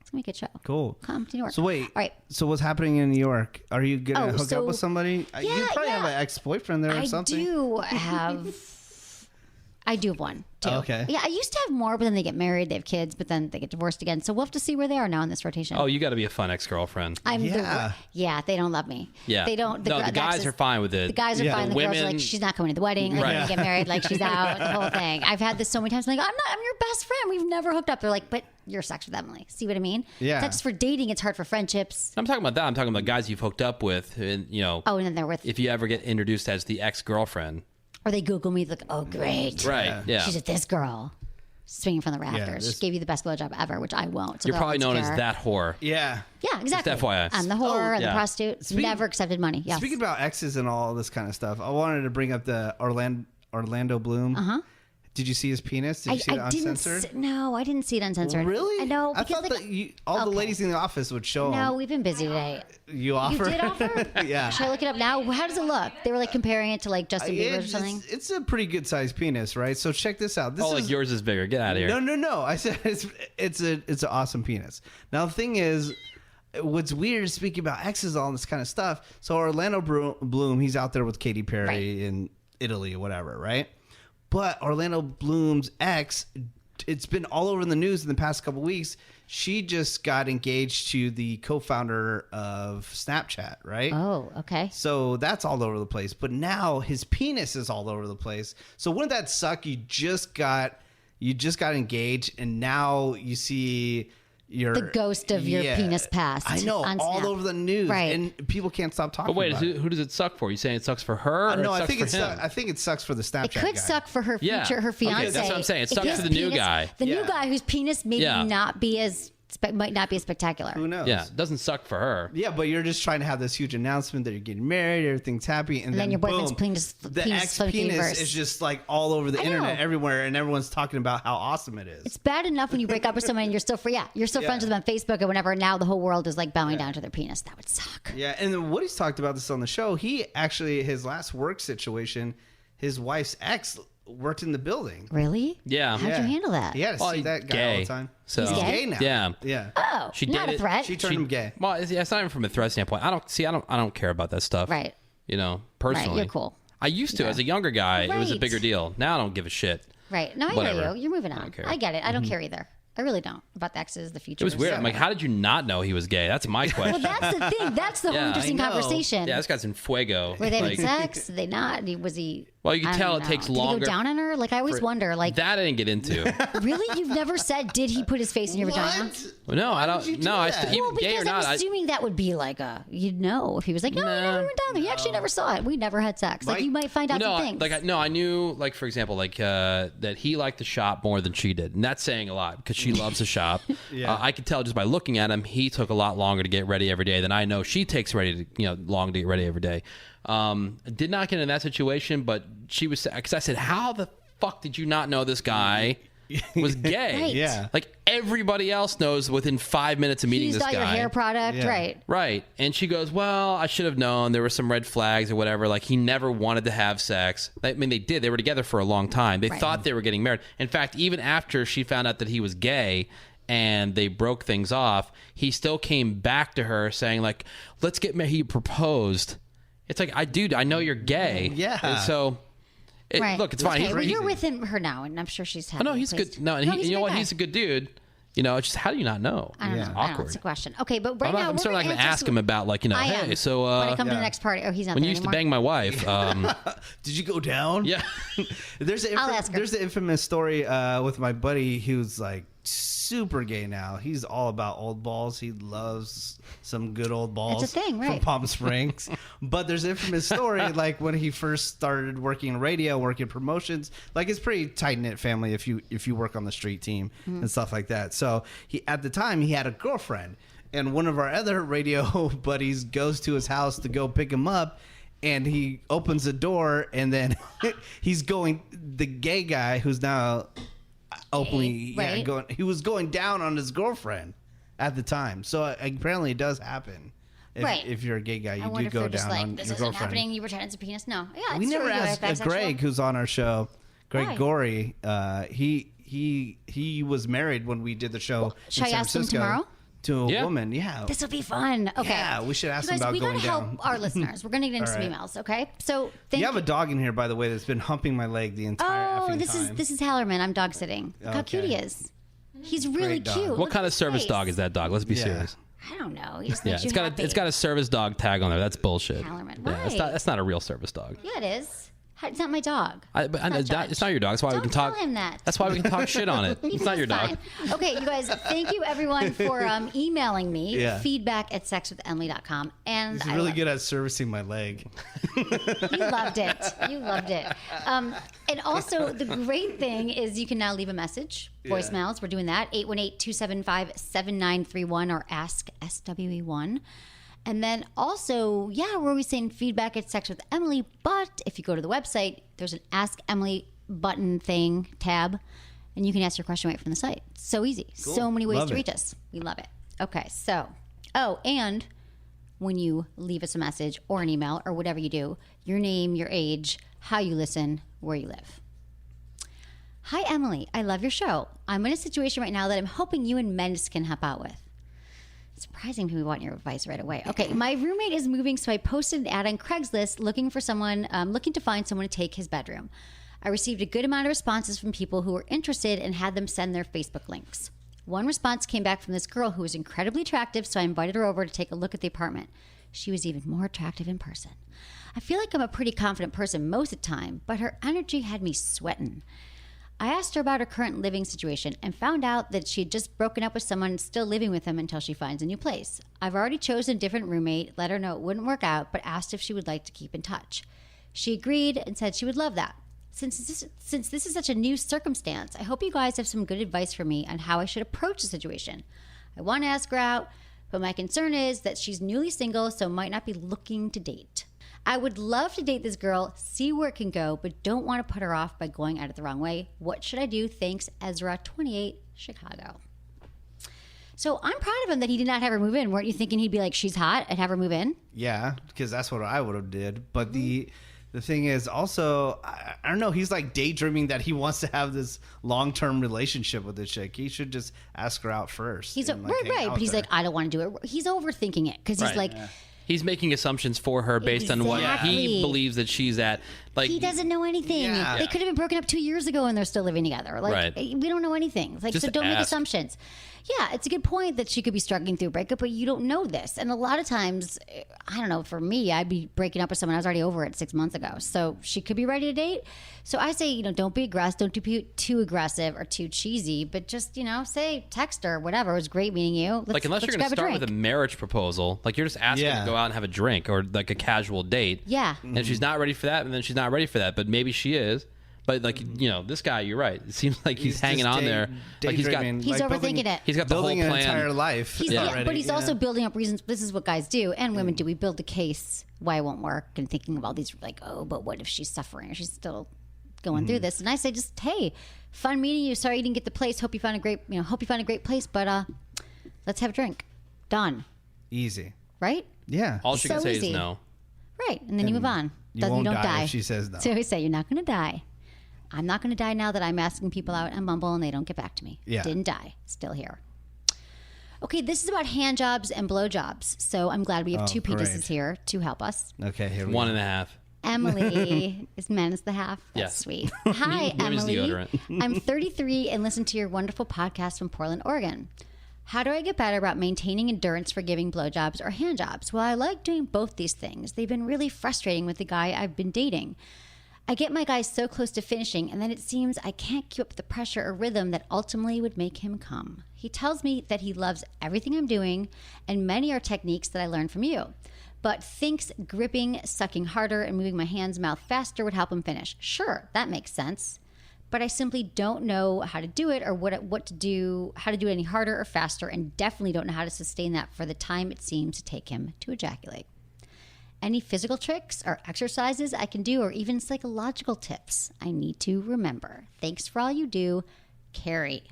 It's going to be a good show. Cool. Come to New York. So wait. All right. So what's happening in New York? Are you gonna hook so- up with somebody? You Yeah, probably yeah. have an ex-boyfriend there or I something. do have one too. Okay. Yeah, I used to have more, but then they get married, they have kids, but then they get divorced again. So we'll have to see where they are now in this rotation. Oh, you got to be a fun ex-girlfriend. Yeah. They don't love me. Yeah. They don't. No, the guys exes- are fine with it. The guys are Yeah. fine. The girls are Women- like, she's not coming to the wedding. Like, Right. when they get married, like she's out. The whole thing. I've had this so many times. I'm like, I'm your best friend. We've never hooked up. They're like, but you're sex with Emily. See what I mean? Yeah. It's not just for dating. It's hard for friendships. I'm talking about that. I'm talking about guys you've hooked up with, and Oh, and then they're with, if you ever get introduced as the ex-girlfriend. or they Google me, like, oh, great. Right. Yeah. She's with this girl. Swinging from the rafters. this- She gave you the best blowjob ever, which I won't. So You're they'll probably known as insecure. that whore. Yeah. Yeah, exactly. FYI. I'm the whore and yeah. the prostitute. Never accepted money. Yes. Speaking about exes and all this kind of stuff, I wanted to bring up the Orlando Bloom. Uh-huh. Did you see his penis? Did you see it uncensored? No, I didn't see it uncensored. Really? I know. I Because thought that all the ladies in the office would show No, them. we've been busy today. You offer? You did offer? Yeah. Should I look it up now? How does it look? They were like comparing it to like Justin Bieber or something. It's a pretty good sized penis, right? So check this out. This Oh, is like yours is bigger. Get out of here. No. I said it's an awesome penis. Now the thing is, what's weird is speaking about exes, all this kind of stuff. So Orlando Bloom, he's out there with Katy Perry in Italy or whatever, right? But Orlando Bloom's ex, it's been all over the news in the past couple weeks. She just got engaged to the co-founder of Snapchat, right? Oh, okay. So that's all over the place. But now his penis is all over the place. So wouldn't that suck? You just got engaged, and now you see your The ghost of your penis past I know, on all Snap. over the news, Right. and people can't stop talking. But wait, about it. who does it suck for? You saying it sucks for her? Or No, it I sucks think for him? I think it sucks for the Snapchat It could guy. suck for her Yeah. future, her Okay, fiance. that's what I'm saying. It If sucks his for the new guy. The new Yeah. guy whose penis maybe Yeah. not be as might not be as spectacular. Who knows? Yeah, it doesn't suck for her. Yeah, but you're just trying to have this huge announcement that you're getting married, everything's happy, and then your boyfriend's boom, penis- the penis ex flipping penis reverse. is just like all over the I know. internet, everywhere, and everyone's talking about how awesome it is. It's bad enough when you break up with someone and you're still free. Yeah, you're still friends with them on Facebook and whatever. Now the whole world is like bowing down to their penis. That would suck. Yeah, and then Woody's talked about this on the show. He actually, his last work situation, his wife's ex worked in the building. Really? Yeah. How'd you handle that? He had to Well, see he's that guy gay. all the time. So He's gay now. Yeah. Yeah. Oh, She not did a it. threat. She turned him gay. Well, it's not even from a threat standpoint. I don't care about that stuff. Right. You know, personally. Right, you're cool. I used to as a younger guy. It was a Right. bigger deal. Now I don't give a shit. Right. No, I Whatever. hear you. You're moving on. don't care. I get it. I don't care either. I really don't about the exes, the future. It was weird. I'm like, how did you not know he was gay? That's my question. Well, that's the thing. That's the whole Yeah, I interesting know. conversation. Yeah, this guy's in fuego. Were they having Like, sex? Did they not? Was he? Well, you can I tell don't it know. takes Did longer he go down on her? Like I always wonder. Like that I didn't get into. really, you've never said? Did he put his face in your vagina? What? No, I would you don't. do No, that? even Well, gay or because not. I'm assuming that would be like you'd know if he was like, no, we Nah. never went down there. You actually never saw it. We never had sex. Like Mike- you might find out no, some things. I knew, like for example, like that he liked the shop more than she did, and that's saying a lot because she loves the shop. Yeah. I could tell just by looking at him, he took a lot longer to get ready every day than I know she takes long to get ready every day. I did not get in that situation, but she was because I said, "How the fuck did you not know this guy was gay?" Right. Yeah. Like everybody else knows within 5 minutes of meeting He's this got guy. your hair product, Yeah. right? Right. And she goes, well, I should have known. There were some red flags or whatever. Like, he never wanted to have sex. I mean, they did. They were together for a long time. They Right. thought they were getting married. In fact, even after she found out that he was gay and they broke things off, he still came back to her saying, like, let's get married. He proposed. It's like, I know you're gay. Yeah. And so, Right. look, it's fine. Okay, He's well, you're crazy. with her now, and I'm sure she's Oh, happy. no, he's pleased. good. No, and he's you a know good what? guy. He's a good dude. You know, it's just, how do you not know? I don't know. It's I don't know. awkward. It's a question. Okay, but right now I'm we're certainly not gonna going to ask him about, like, I am. hey, so when I come to Yeah. the next party. Oh, he's not when there you used to anymore. bang my wife, Did you go down? yeah. I'll ask her. There's the infamous story with my buddy who's like super gay now. He's all about old balls. He loves some good old balls. That's a thing, right. From Palm Springs. But there's an infamous story like when he first started working in radio, working promotions. Like it's pretty tight knit family if you work on the street team and stuff like that. So at the time he had a girlfriend, and one of our other radio buddies goes to his house to go pick him up. And he opens the door, and then the gay guy who's now openly Right. he was going down on his girlfriend at the time. So apparently it does happen. Right. If you're a gay guy, I you wonder do if go they're just down like, on this your isn't girlfriend. happening. You pretend it's a penis. No. Yeah, We it's never true. You're asked bisexual. Greg, who's on our show, Greg Why? Gorey. He was married when we did the show. should in I San ask him Francisco tomorrow? To a Yeah. woman, yeah. This will be fun. Okay. Yeah, we should ask You him guys, about we going gotta down. help our listeners. We're gonna get into some All right. emails. Okay. So thank You have a dog in here, by the way, that's been humping my leg the entire Oh, effing this time. is Hallerman. I'm dog sitting. Look how Okay. cute he is. He's really Great dog. cute. What Look kind at of his service face. dog is that dog? Let's be Yeah. serious. I don't know. He just Yeah, makes you it's got happy. a service dog tag on there. That's bullshit. Hallerman. Yeah, Right. that's not a real service dog. Yeah, it is. It's not my dog. But I know Don't judge. it's not your dog. That's why we Don't can talk. tell him that. That's why we can talk shit on it. He It's not your feels dog. fine. Okay, you guys, thank you everyone for emailing me. Yeah. Feedback@sexwithemily.com. And He's I really love- good at servicing my leg. You loved it. You loved it. And also, the great thing is you can now leave a message, voicemails. We're doing that. 818-275-7931 or ask SWE1. And then also, we're always saying feedback at Sex with Emily. But if you go to the website, there's an Ask Emily button thing, tab, and you can ask your question right from the site. So easy. So many ways Love to it. reach us. We love it. Okay, so, and when you leave us a message or an email or whatever you do, your name, your age, how you listen, where you live. Hi, Emily. I love your show. I'm in a situation right now that I'm hoping you and Menace can help out with. Surprising me, we want your advice right away. Okay, my roommate is moving, so I posted an ad on Craigslist looking for someone, looking to find someone to take his bedroom. I received a good amount of responses from people who were interested and had them send their Facebook links. One response came back from this girl who was incredibly attractive, so I invited her over to take a look at the apartment. She was even more attractive in person. I feel like I'm a pretty confident person most of the time, but her energy had me sweating. I asked her about her current living situation and found out that she had just broken up with someone still living with him until she finds a new place. I've already chosen a different roommate, let her know it wouldn't work out, but asked if she would like to keep in touch. She agreed and said she would love that. Since this is such a new circumstance, I hope you guys have some good advice for me on how I should approach the situation. I want to ask her out, but my concern is that she's newly single, so might not be looking to date. I would love to date this girl, see where it can go, but don't want to put her off by going at it the wrong way. What should I do? Thanks, Ezra, 28, Chicago. So I'm proud of him that he did not have her move in. Weren't you thinking he'd be like, she's hot, and have her move in? Yeah, because that's what I would have did. But the The thing is, also, I don't know. He's like daydreaming that he wants to have this long-term relationship with this chick. He should just ask her out first. He's and, like, hang right. out But he's there. like, I don't want to do it. He's overthinking it because he's Right. like, He's making assumptions for her based on what Exactly. he believes that she's at. Like he doesn't know anything. Yeah. They could have been broken up 2 years ago and they're still living together. Like Right. we don't know anything. Like Just so, don't make ask. assumptions. Yeah, it's a good point that she could be struggling through a breakup, but you don't know this. And a lot of times, I don't know. For me, I'd be breaking up with someone I was already over it 6 months ago. So she could be ready to date. So I say, don't be aggressive. Don't be too aggressive or too cheesy. But just say, text her, whatever. It was great meeting you. unless you're going to grab start drink. with a marriage proposal, like you're just asking Yeah. to go out and have a drink or like a casual date. Yeah. And if she's not ready for that, then she's not ready for that. But maybe she is. But like this guy, you're right. It seems like he's hanging just on there. Like he's got daydreaming, He's like overthinking it. he's got the whole building an plan. entire life. He's already, but he's you also know? building up reasons. This is what guys do, and women do. We build the case why it won't work, and thinking of all these like, oh, but what if she's suffering or she's still going through this? And I say, just hey, fun meeting you. Sorry you didn't get the place. Hope you found a great, hope you found a great place. But let's have a drink. Done. Easy. Right. Yeah. All she can So say easy. is no. Right. And then you move on. you won't don't die if she says no. So I say, you're not going to die. I'm not going to die now that I'm asking people out on Bumble and they don't get back to me. Yeah. Didn't die. Still here. Okay, this is about hand jobs and blow jobs. So I'm glad we have two great. penises here to help us. Okay, here we One go. and a half. Emily is Menace the half. That's Yeah. sweet. Hi, Women's Emily. deodorant. I'm 33 and listen to your wonderful podcast from Portland, Oregon. How do I get better about maintaining endurance for giving blowjobs or hand jobs? Well, I like doing both these things. They've been really frustrating with the guy I've been dating. I get my guys so close to finishing, and then it seems I can't keep up the pressure or rhythm that ultimately would make him come. He tells me that he loves everything I'm doing, and many are techniques that I learned from you, but thinks gripping, sucking harder, and moving my hands mouth faster would help him finish. Sure, that makes sense, but I simply don't know how to do it or what to do, how to do it any harder or faster, and definitely don't know how to sustain that for the time it seems to take him to ejaculate. Any physical tricks or exercises I can do, or even psychological tips I need to remember. Thanks for all you do, Carrie.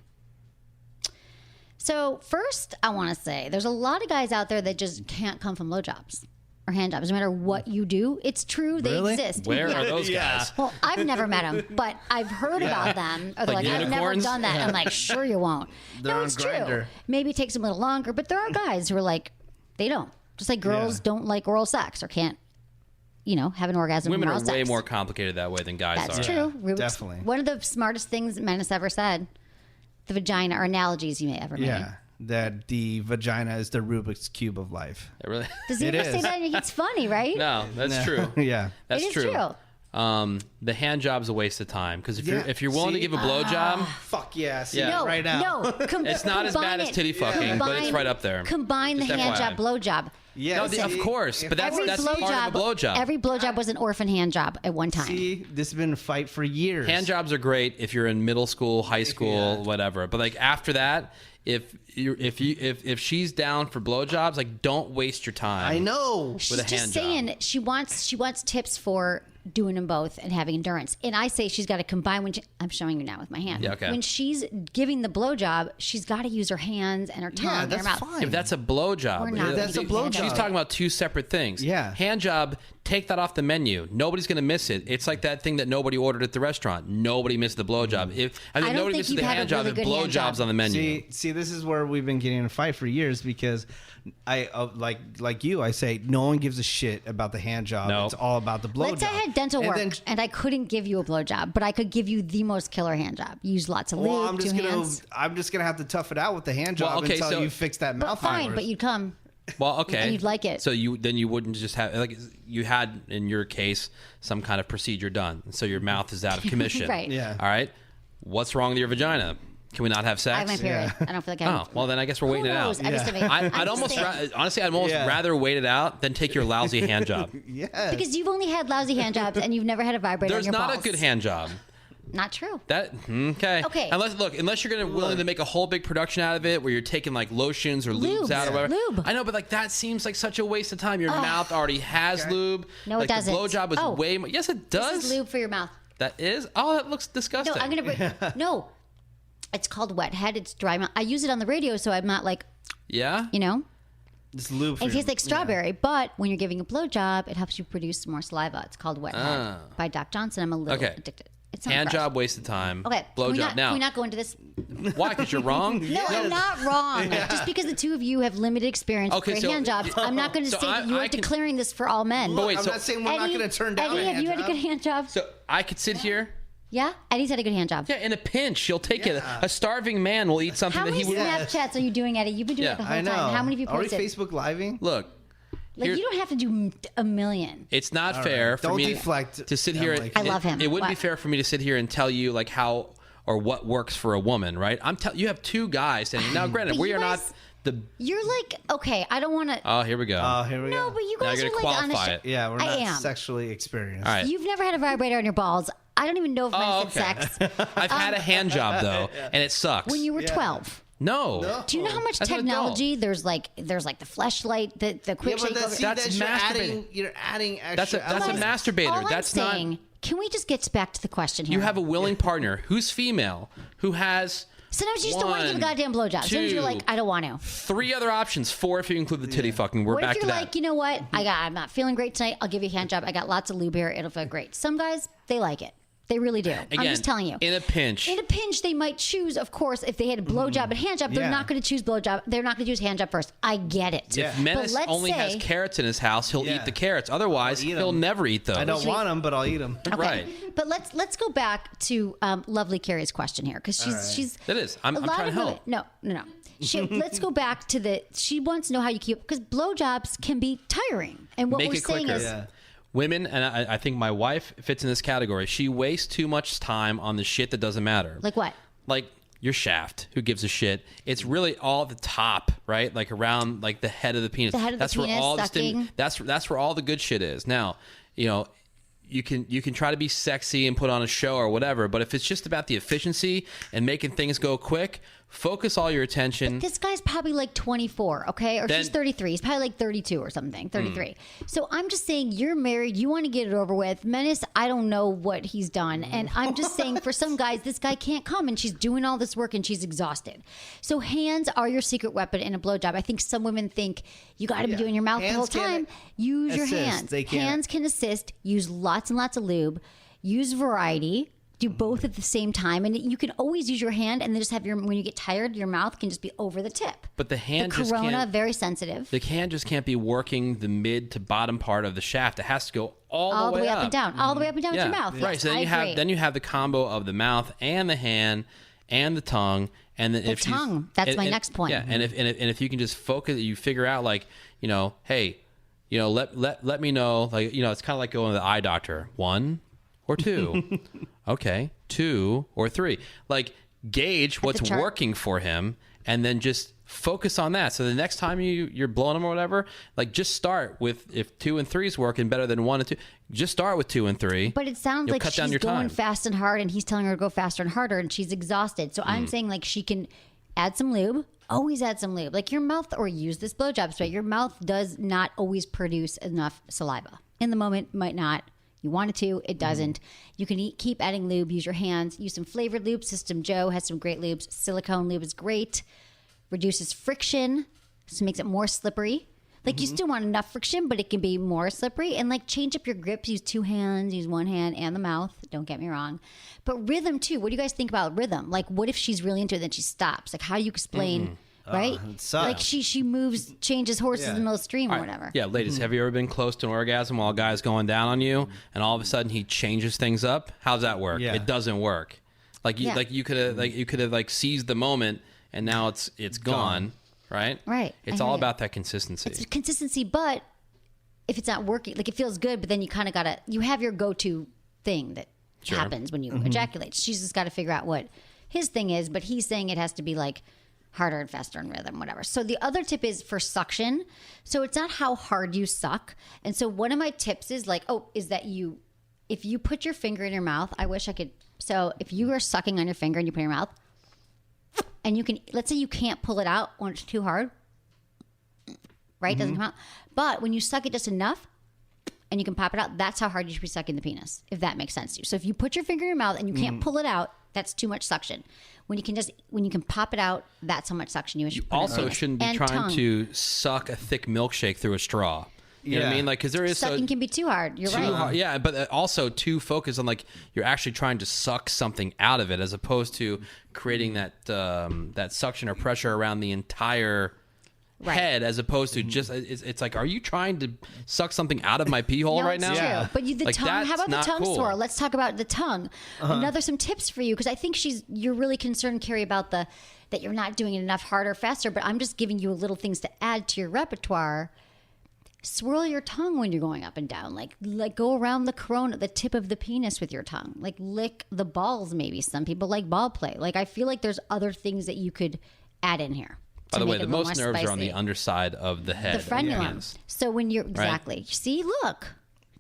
So first, I want to say there's a lot of guys out there that just can't come from blowjobs or hand jobs, no matter what you do. It's true, they Really? exist. Where Yeah. are those guys? Well, I've never met them, but I've heard about them. Or they're Like like, I've never unicorns? done that. I'm like, sure you won't. They're no, on it's Grindr. true. Maybe it takes them a little longer, but there are guys who are like, they don't. Just like girls don't like oral sex or can't, have an orgasm Women from are oral way sex. more complicated that way than guys That's are. true. definitely. One of the smartest things Menace ever said. The vagina, or analogies you may ever made. Yeah, that the vagina is the Rubik's Cube of life. It really? Does he It ever say is. that? It's funny, right? No, that's true. Yeah. That's It is true. The hand job's a waste of time because Yeah. if you're willing to See? give a blowjob, Fuck yeah. See, Yeah. No, right now. no. it's not as bad as titty fucking, but it's right up there. Combine the Just hand FYI. job, blowjob. Yeah, No, see, of course, but that's Every part of the blowjob. Every blowjob was an orphan hand job at one time. See, this has been a fight for years. Hand jobs are great if you're in middle school, high school, whatever. But like after that, if she's down for blowjobs, like don't waste your time. I know. She's with a just hand saying job. she wants tips for doing them both and having endurance. And I say she's got to combine I'm showing you now with my hand. Yeah, okay. When she's giving the blowjob, she's got to use her hands and her tongue Yeah, and her that's mouth. fine. If that's a blowjob, We're not That's a gonna do blowjob. hand She's jobs. talking about two separate things. Yeah. Hand job, take that off the menu. Nobody's going to miss it. It's like that thing that nobody ordered at the restaurant. Nobody missed the blowjob. I think don't nobody think misses you'd the have a hand job really if good hand blowjob's job. on the menu. See, this is where we've been getting in a fight for years because I like you. I say no one gives a shit about the hand job. No. It's all about the blowjob. Let's say I had dental work then- and I couldn't give you a blowjob, but I could give you the most killer hand job. Use lots of lube, well, I'm two hands. hands. I'm just gonna have to tough it out with the hand job Well, okay, until so- you fix that But mouth. fine, fibers. but you'd come. Well, okay. And you'd like it. So you wouldn't just have like you had in your case some kind of procedure done, so your mouth is out of commission. Right. Yeah. All right. What's wrong with your vagina? Can we not have sex? I have my period. I don't feel like I Oh, well then I guess we're waiting it out. I just I'd almost honestly I'd almost Yeah. rather wait it out than take your lousy hand job. yeah. because you've only had lousy hand jobs and you've never had a vibrator There's on your not balls. a good hand job. Not true. That okay. Okay. Unless you're willing to make a whole big production out of it, where you're taking like lotions or lubes Lubes. out or whatever. Lube. I know, but like that seems like such a waste of time. Your mouth already has lube. No, it like, doesn't. The blowjob is Oh. way more. Yes, it does. This is lube for your mouth. That is. Oh, that looks disgusting. No, I'm gonna bring. No, it's called wet head. It's dry mouth. I use it on the radio, so I'm not like Yeah. It's lube. It tastes like strawberry, but when you're giving a blowjob, it helps you produce more saliva. It's called Wet Head by Doc Johnson. I'm a little addicted. It's not Hand gross. job, waste of time. Okay, Blowjob. Now, can we not go into this? why? Because you're wrong. No, I'm not wrong. Just because the two of you have limited experience with hand jobs, I'm not going to say that you're declaring this for all men. Look, I'm not saying we're not going to turn down Eddie, a hand have you had a job. good hand job? So I could sit here. Yeah? Eddie's had a good hand job. Yeah, in a pinch, you'll take it. A starving man will eat something How that many he would. Snapchats are you doing, Eddie? You've been doing it the whole I know. time. How many of you Are we posted? Facebook living? Look. Like, you don't have to do a million. It's not fair for Don't me deflect, to sit here. Emily. I love him. It wouldn't be What? fair for me to sit here and tell you like how or what works for a woman, right? You have two guys standing. Now, granted, But we you are guys- not the. You're like, okay, I don't want to. Oh, here we go. Oh, here we go. No, but you Now guys you're are gonna like on a qualify show. it. Yeah, we're I not am. sexually experienced. All right. You've never had a vibrator on your balls. I don't even know if men said sex. I've had a hand job though, and it sucks. When you were 12. no. Do you know how much As an technology there's like the fleshlight, the quick Yeah, but shake over. That's you're masturbating. adding extra. That's a elements. masturbator. All That's I'm not. saying, can we just get back to the question here? You have a willing partner who's female who has Sometimes you just don't want to give a one, goddamn blowjob. Sometimes you're two, like, I don't want to. 3 other options. 4 if you include the titty fucking. We're What back if to you're that. like, you know what? I'm not feeling great tonight. I'll give you a hand job. I got lots of lube here. It'll feel great. Some guys, they like it. They really do. Again, I'm just telling you. in a pinch. In a pinch, they might choose, of course, if they had a blowjob and hand job, they're Yeah. not going to choose blowjob. They're not going to choose hand job first. I get it. Yeah. If Menace But let's only has say- carrots in his house, he'll Yeah. eat the carrots. Otherwise, I'll eat he'll 'em. never eat those. I don't want them, but I'll eat them. Okay. Right. But let's go back to lovely Carrie's question here because she's It is. I'm a lot trying to of help. women- No. Let's go back to she wants to know how you keep because blowjobs can be tiring. And what Make we're it saying quicker. is Yeah. Women, and I think my wife fits in this category. She wastes too much time on the shit that doesn't matter. like what? Like your shaft. Who gives a shit? It's really all the top, right? Like around like the head of the penis. The head of the that's penis, where all sucking. that's where all the good shit is. Now, you can try to be sexy and put on a show or whatever, but if it's just about the efficiency and making things go quick, focus all your attention. This guy's probably like 24, okay? Or she's 33. He's probably like 32 or something, 33. So I'm just saying, you're married. You want to get it over with. Menace, I don't know what he's done. And I'm just saying, for some guys, this guy can't come and she's doing all this work and she's exhausted. So hands are your secret weapon in a blowjob. I think some women think you got to be doing your mouth the Hands whole can time. Use your assist. hands. They can't- Hands can assist. Use lots and lots of lube. Use variety. Do both at the same time, and you can always use your hand, and then just have when you get tired, your mouth can just be over the tip. But the hand the just corona, can't. very sensitive, The hand just can't be working the mid to bottom part of the shaft. It has to go all the way up and down, all the way up and down Yeah. with your mouth. Right. Yes, So I agree. then you have the combo of the mouth and the hand and the tongue and then The tongue. That's my next point. Yeah. And if you can just focus, you figure out like hey, let me know, like it's kind of like going to the eye doctor. 1 or 2. Okay, 2 or 3. Like gauge what's chart. working for him, and then just focus on that. So the next time you're blowing him or whatever, like just start with if 2 and 3 is working better than 1 and 2. Just start with 2 and 3. But it sounds You'll like cut down she's your going time. fast and hard, and he's telling her to go faster and harder, and she's exhausted. So I'm saying like she can add some lube. Always add some lube. Like your mouth, or use this blowjob spray. Your mouth does not always produce enough saliva. In the moment, might not. You want it to, it doesn't. You can keep adding lube. Use your hands. Use some flavored lube. System Joe has some great lubes. Silicone lube is great. Reduces friction, so makes it more slippery. Like you still want enough friction, but it can be more slippery. And like change up your grips. Use 2 hands. Use 1 hand and the mouth. Don't get me wrong. But rhythm too. What do you guys think about rhythm? Like what if she's really into it, then she stops? Like how do you explain? Right? it sucks. Like she moves, changes horses in the middle of the stream or whatever. Yeah, ladies, have you ever been close to an orgasm while a guy's going down on you, and all of a sudden he changes things up? How's that work? Yeah. It doesn't work. Like you, Yeah. you could have seized the moment, and now it's gone. Right. Right. It's I all hear you. about that consistency. It's consistency, but if it's not working, like it feels good, but then you kind of you have your go-to thing that happens when you ejaculate. She's just got to figure out what his thing is, but he's saying it has to be like harder and faster in rhythm, whatever. So the other tip is for suction. So it's not how hard you suck. And so one of my tips is like, is that if you put your finger in your mouth, I wish I could. So if you are sucking on your finger and you put it in your mouth, and you can, let's say you can't pull it out when it's too hard, right? Doesn't come out. But when you suck it just enough, and you can pop it out, that's how hard you should be sucking the penis, if that makes sense to you. So if you put your finger in your mouth and you can't pull it out, that's too much suction. When you can pop it out, that's how much suction you should put in the Also penis. shouldn't be And trying tongue. to suck a thick milkshake through a straw. You know what I mean? Like, because there is Sucking can be too hard. You're right. hard, yeah, but also too focused on like you're actually trying to suck something out of it, as opposed to creating that suction or pressure around the entire head, as opposed to just it's like, are you trying to suck something out of my pee hole No, right it's now? true. Yeah. But the Like, tongue. How that's about the not tongue cool. swirl? Let's talk about the tongue. Some tips for you, because I think you're really concerned, Carrie, about that you're not doing it enough harder, faster. But I'm just giving you little things to add to your repertoire. Swirl your tongue when you're going up and down. Like go around the corona, the tip of the penis with your tongue. Like lick the balls. Maybe some people like ball play. Like I feel like there's other things that you could add in here. By the way, the most more nerves are on the spicy. underside of the head. The frenulum. Yes. So when you're exactly see, look.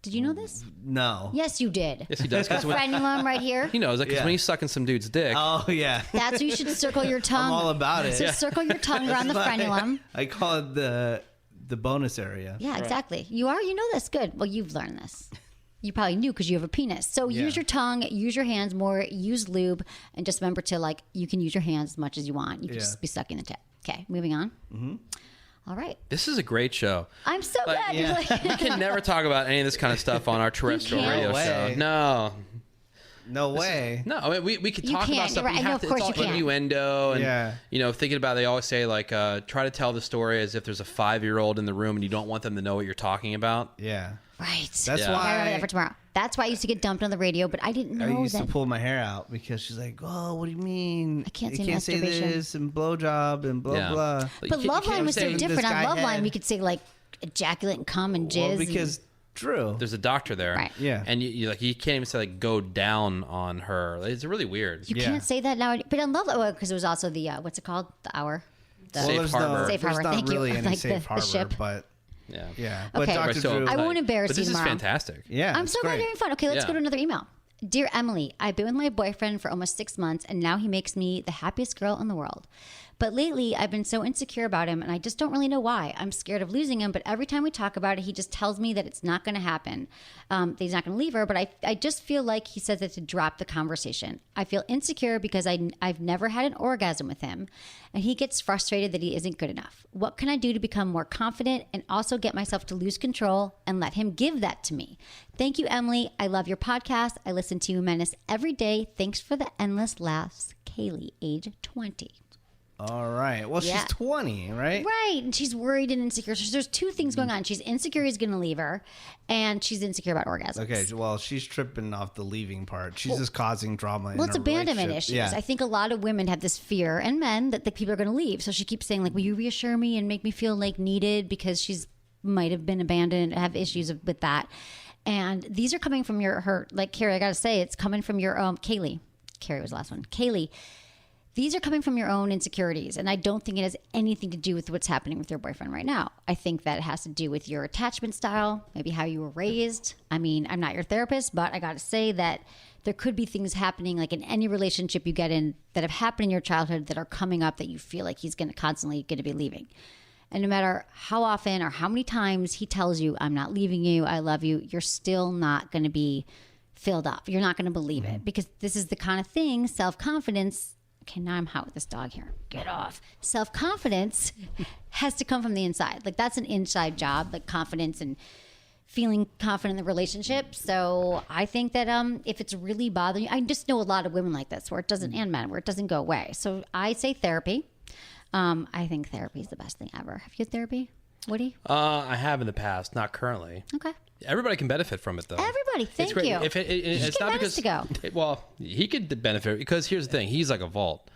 Did you know this? No. Yes, you did. Yes, he does. The 'Cause when, frenulum right here. he knows that because Yeah. when he's sucking some dude's dick, Oh yeah. That's where you should circle your tongue. I'm all about it. So circle your tongue around the frenulum. I call it the bonus area. Yeah, exactly. You know this. Good. Well, you've learned this. You probably knew because you have a penis. So use your tongue, use your hands more, use lube, and just remember to you can use your hands as much as you want. You can just be sucking the tip. Okay, moving on. Mm-hmm. All right. this is a great show. I'm so glad. yeah. You can never talk about any of this kind of stuff on our terrestrial can't. radio No show. way. No. No way. No, I mean, we could You talk about can't, stuff. right. But you No, have of to, course it's all you can't. innuendo, and Yeah. thinking about it, they always say try to tell the story as if there's a 5-year-old in the room and you don't want them to know what you're talking about. Yeah. Right. That's Yeah. I remember why that for tomorrow. That's why I used to get dumped on the radio, but I didn't know I used that. to pull my hair out because she's like, "Oh, what do you mean? I can't you say can't say masturbation." this and blowjob and blah Yeah. blah." But You Loveline can't was so say- different. this On guy Loveline, had- we could say ejaculate and cum and jizz. Well, because true. There's a doctor there, Right. Yeah. and you can't even say go down on her. It's really weird. you Yeah. can't say that now. But on Loveline, because it was also the what's it called? The hour. The, Safe there's harbor. No, Safe there's harbor, not thank you. really any Like safe the harbor, ship. but Yeah. yeah. Okay. But Dr. Right, so- Drew, I won't embarrass But you this is tomorrow. fantastic. yeah, I'm it's so glad great. you're having fun. Okay, let's Yeah. go to another email. Dear Emily, I've been with my boyfriend for almost 6 months, and now he makes me the happiest girl in the world. But lately, I've been so insecure about him, and I just don't really know why. I'm scared of losing him, but every time we talk about it, he just tells me that it's not going to happen. That he's not going to leave her, but I just feel like he says it to drop the conversation. I feel insecure because I've never had an orgasm with him, and he gets frustrated that he isn't good enough. What can I do to become more confident and also get myself to lose control and let him give that to me? Thank you, Emily. I love your podcast. I listen to you, Menace, every day. Thanks for the endless laughs. Kaylee, age 20. All right. Well, Yeah. she's 20, right? Right. And she's worried and insecure. So there's two things going on. She's insecure he's going to leave her, and she's insecure about orgasms. Okay. Well, she's tripping off the leaving part. She's just causing drama. Well, in it's a abandonment relationship. issues. Yeah. I think a lot of women have this fear, and men, that the people are going to leave. So she keeps saying, will you reassure me and make me feel needed, because she's might have been abandoned, have issues with that. And these are coming from her, Carrie, I got to say, it's coming from your, Kaylee. Carrie was the last one. Kaylee. These are coming from your own insecurities, and I don't think it has anything to do with what's happening with your boyfriend right now. I think that it has to do with your attachment style, maybe how you were raised. I mean, I'm not your therapist, but I got to say that there could be things happening in any relationship you get in that have happened in your childhood that are coming up that you feel like he's constantly going to be leaving. And no matter how often or how many times he tells you, I'm not leaving you, I love you, you're still not going to be filled up. You're not going to believe it, because this is the kind of thing, self-confidence. Okay, now I'm hot with this dog here. Get off. Self-confidence has to come from the inside. That's an inside job, confidence and feeling confident in the relationship. So I think that if it's really bothering you, I just know a lot of women like this where it doesn't, and men, where it doesn't go away. So I say therapy. I think therapy is the best thing ever. Have you had therapy, Woody? I have in the past, not currently. Okay. Everybody can benefit from it, though. Everybody, thank it's great. you. If it's get not Menace because to go. Well, he could benefit because here's the thing: he's like a vault.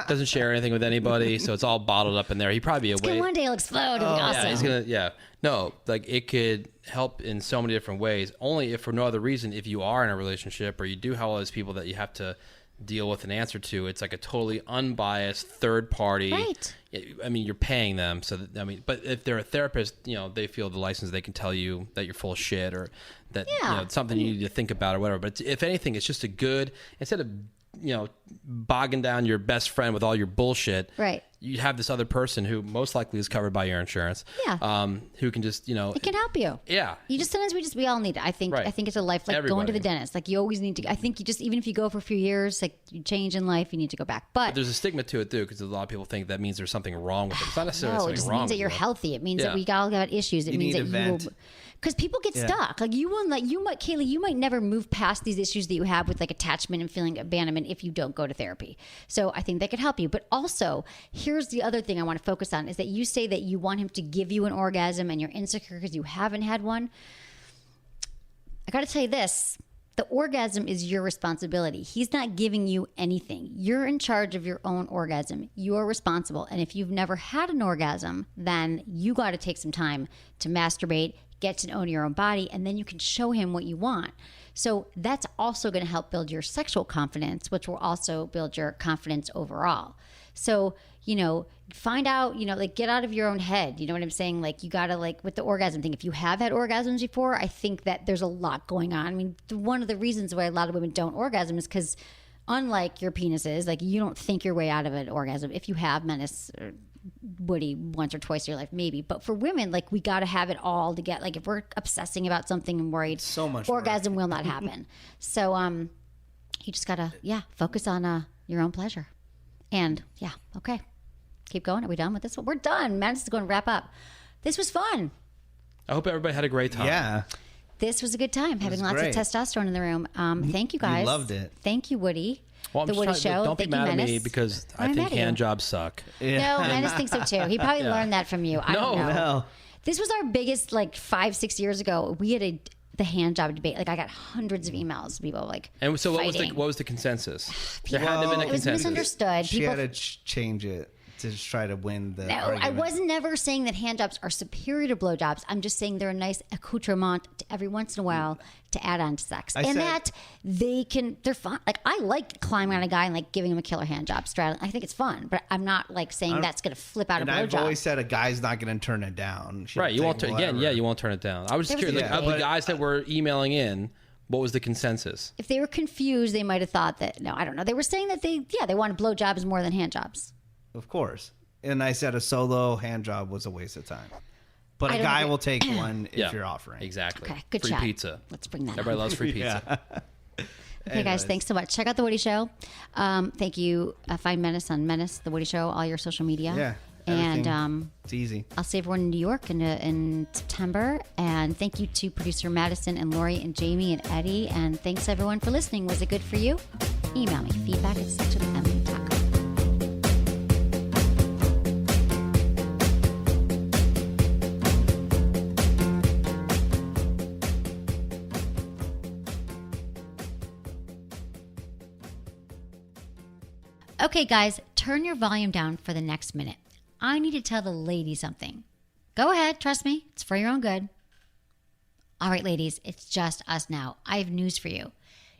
Doesn't share anything with anybody, so it's all bottled up in there. He'd probably be Good, one day he'll explode. It'll be awesome. Yeah, he's gonna. Yeah, no, it could help in so many different ways. Only if for no other reason, if you are in a relationship or you do have all those people that you have to deal with an answer to, it's like a totally unbiased third party. Right. I mean, you're paying them, so that, but if they're a therapist, they feel the license, they can tell you that you're full of shit or that it's something you need to think about or whatever. But if anything, it's just a good, instead of bogging down your best friend with all your bullshit. Right. You have this other person who most likely is covered by your insurance. Yeah. Who can just, it can help you. Yeah. You just sometimes we all need it. I think it's a life, like going to the dentist. Like you always need to. I think you just, even if you go for a few years, like you change in life, you need to go back. But there's a stigma to it too, because a lot of people think that means there's something wrong with it. It's not necessarily something it just wrong. means that you're healthy. It means that we all got issues. It means that you will. Because people get stuck. Like Kaylee, you might never move past these issues that you have with like attachment and feeling abandonment if you don't go to therapy. So I think that could help you. But also, here's the other thing I want to focus on is that you say that you want him to give you an orgasm and you're insecure because you haven't had one. I got to tell you this. The orgasm is your responsibility. He's not giving you anything. You're in charge of your own orgasm. You're responsible. And if you've never had an orgasm, then you got to take some time to masturbate, get to know your own body, and then you can show him what you want. So that's also going to help build your sexual confidence, which will also build your confidence overall. So, find out, like get out of your own head. You know what I'm saying? Like you got to, like with the orgasm thing, if you have had orgasms before, I think that there's a lot going on. I mean, one of the reasons why a lot of women don't orgasm is because unlike your penises, like you don't think your way out of an orgasm. If you have Menace or Woody once or twice in your life, maybe. But for women, like we got to have it all to get, like if we're obsessing about something and worried, so much orgasm will not happen. So you just got to, focus on your own pleasure. And okay. Keep going. Are we done with this one? We're done. Menace is going to wrap up. This was fun. I hope everybody had a great time. Yeah. This was a good time, having lots great. of testosterone in the room. Thank you guys. We loved it. Thank you, Woody. Well, the Woody Show. Don't be Thank you, mad at me Menace. because I'm I think mad at hand you. jobs suck. No, Menace thinks so too. He probably learned that from you. I don't know. No. This was our biggest, like 5-6 years ago. We had the hand job debate. Like I got hundreds of emails. People like. And so fighting. what was the consensus? There People, had to have been a it was consensus. misunderstood. She People, had to change it to just try to win the No, argument. I wasn't never saying that hand jobs are superior to blowjobs. I'm just saying they're a nice accoutrement to every once in a while to add on to sex. That they're fun. Like I like climbing on a guy and like giving him a killer hand job, straddling. I think it's fun, but I'm not like saying that's going to flip out a And blowjob. I've always said a guy's not going to turn it down. Right, you won't you won't turn it down. I was just curious, like, of the guys that were emailing in, what was the consensus? If they were confused, they might have thought that, no, I don't know. They were saying that they wanted blowjobs more than hand jobs. Of course. And I said a solo hand job was a waste of time. But I a don't guy agree. will take one if you're offering. Exactly. Okay, good Free shot. pizza. Let's bring that Everybody on. loves free pizza. Okay, guys, thanks so much. Check out The Woody Show. Thank you. Find Menace on Menace, The Woody Show, all your social media. Yeah. And it's easy. I'll see everyone in New York in September. And thank you to producer Madison and Lori and Jamie and Eddie. And thanks, everyone, for listening. Was it good for you? Email me, feedback@sexwithemily.com. Okay, guys, turn your volume down for the next minute. I need to tell the ladies something. Go ahead, trust me, it's for your own good. All right, ladies, it's just us now. I have news for you.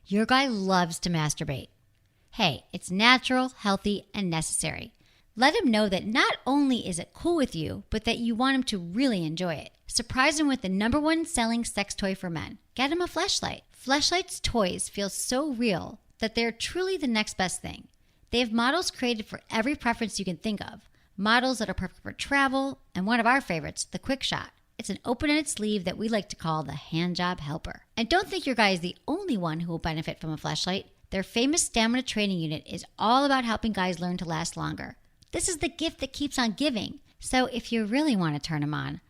Your guy loves to masturbate. Hey, it's natural, healthy, and necessary. Let him know that not only is it cool with you, but that you want him to really enjoy it. Surprise him with the #1 selling sex toy for men. Get him a Fleshlight. Fleshlight's toys feel so real that they're truly the next best thing. They have models created for every preference you can think of. Models that are perfect for travel, and one of our favorites, the Quick Shot. It's an open-ended sleeve that we like to call the hand job helper. And don't think your guy is the only one who will benefit from a Fleshlight. Their famous stamina training unit is all about helping guys learn to last longer. This is the gift that keeps on giving. So if you really want to turn him on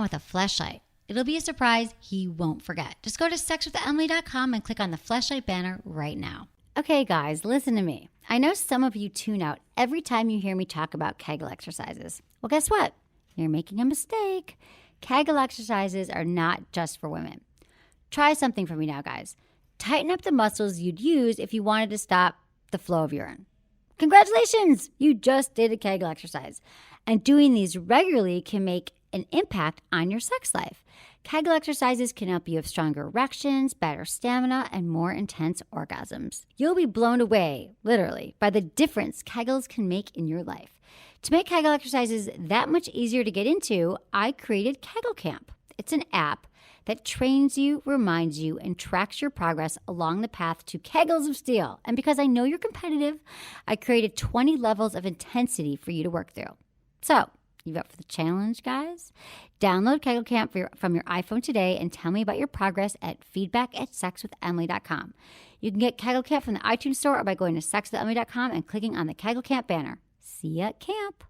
with a Fleshlight. It'll be a surprise he won't forget. Just go to sexwithemily.com and click on the Fleshlight banner right now. Okay, guys, listen to me. I know some of you tune out every time you hear me talk about Kegel exercises. Well, guess what? You're making a mistake. Kegel exercises are not just for women. Try something for me now, guys. Tighten up the muscles you'd use if you wanted to stop the flow of urine. Congratulations! You just did a Kegel exercise. And doing these regularly can make an impact on your sex life. Kegel exercises can help you have stronger erections, better stamina, and more intense orgasms. You'll be blown away, literally, by the difference Kegels can make in your life. To make Kegel exercises that much easier to get into, I created Kegel Camp. It's an app that trains you, reminds you, and tracks your progress along the path to kegels of steel. And because I know you're competitive, I created 20 levels of intensity for you to work through. So, you up for the challenge, guys? Download Kegel Camp from your iPhone today and tell me about your progress at feedback@sexwithemily.com. You can get Kegel Camp from the iTunes Store or by going to sexwithemily.com and clicking on the Kegel Camp banner. See ya at camp.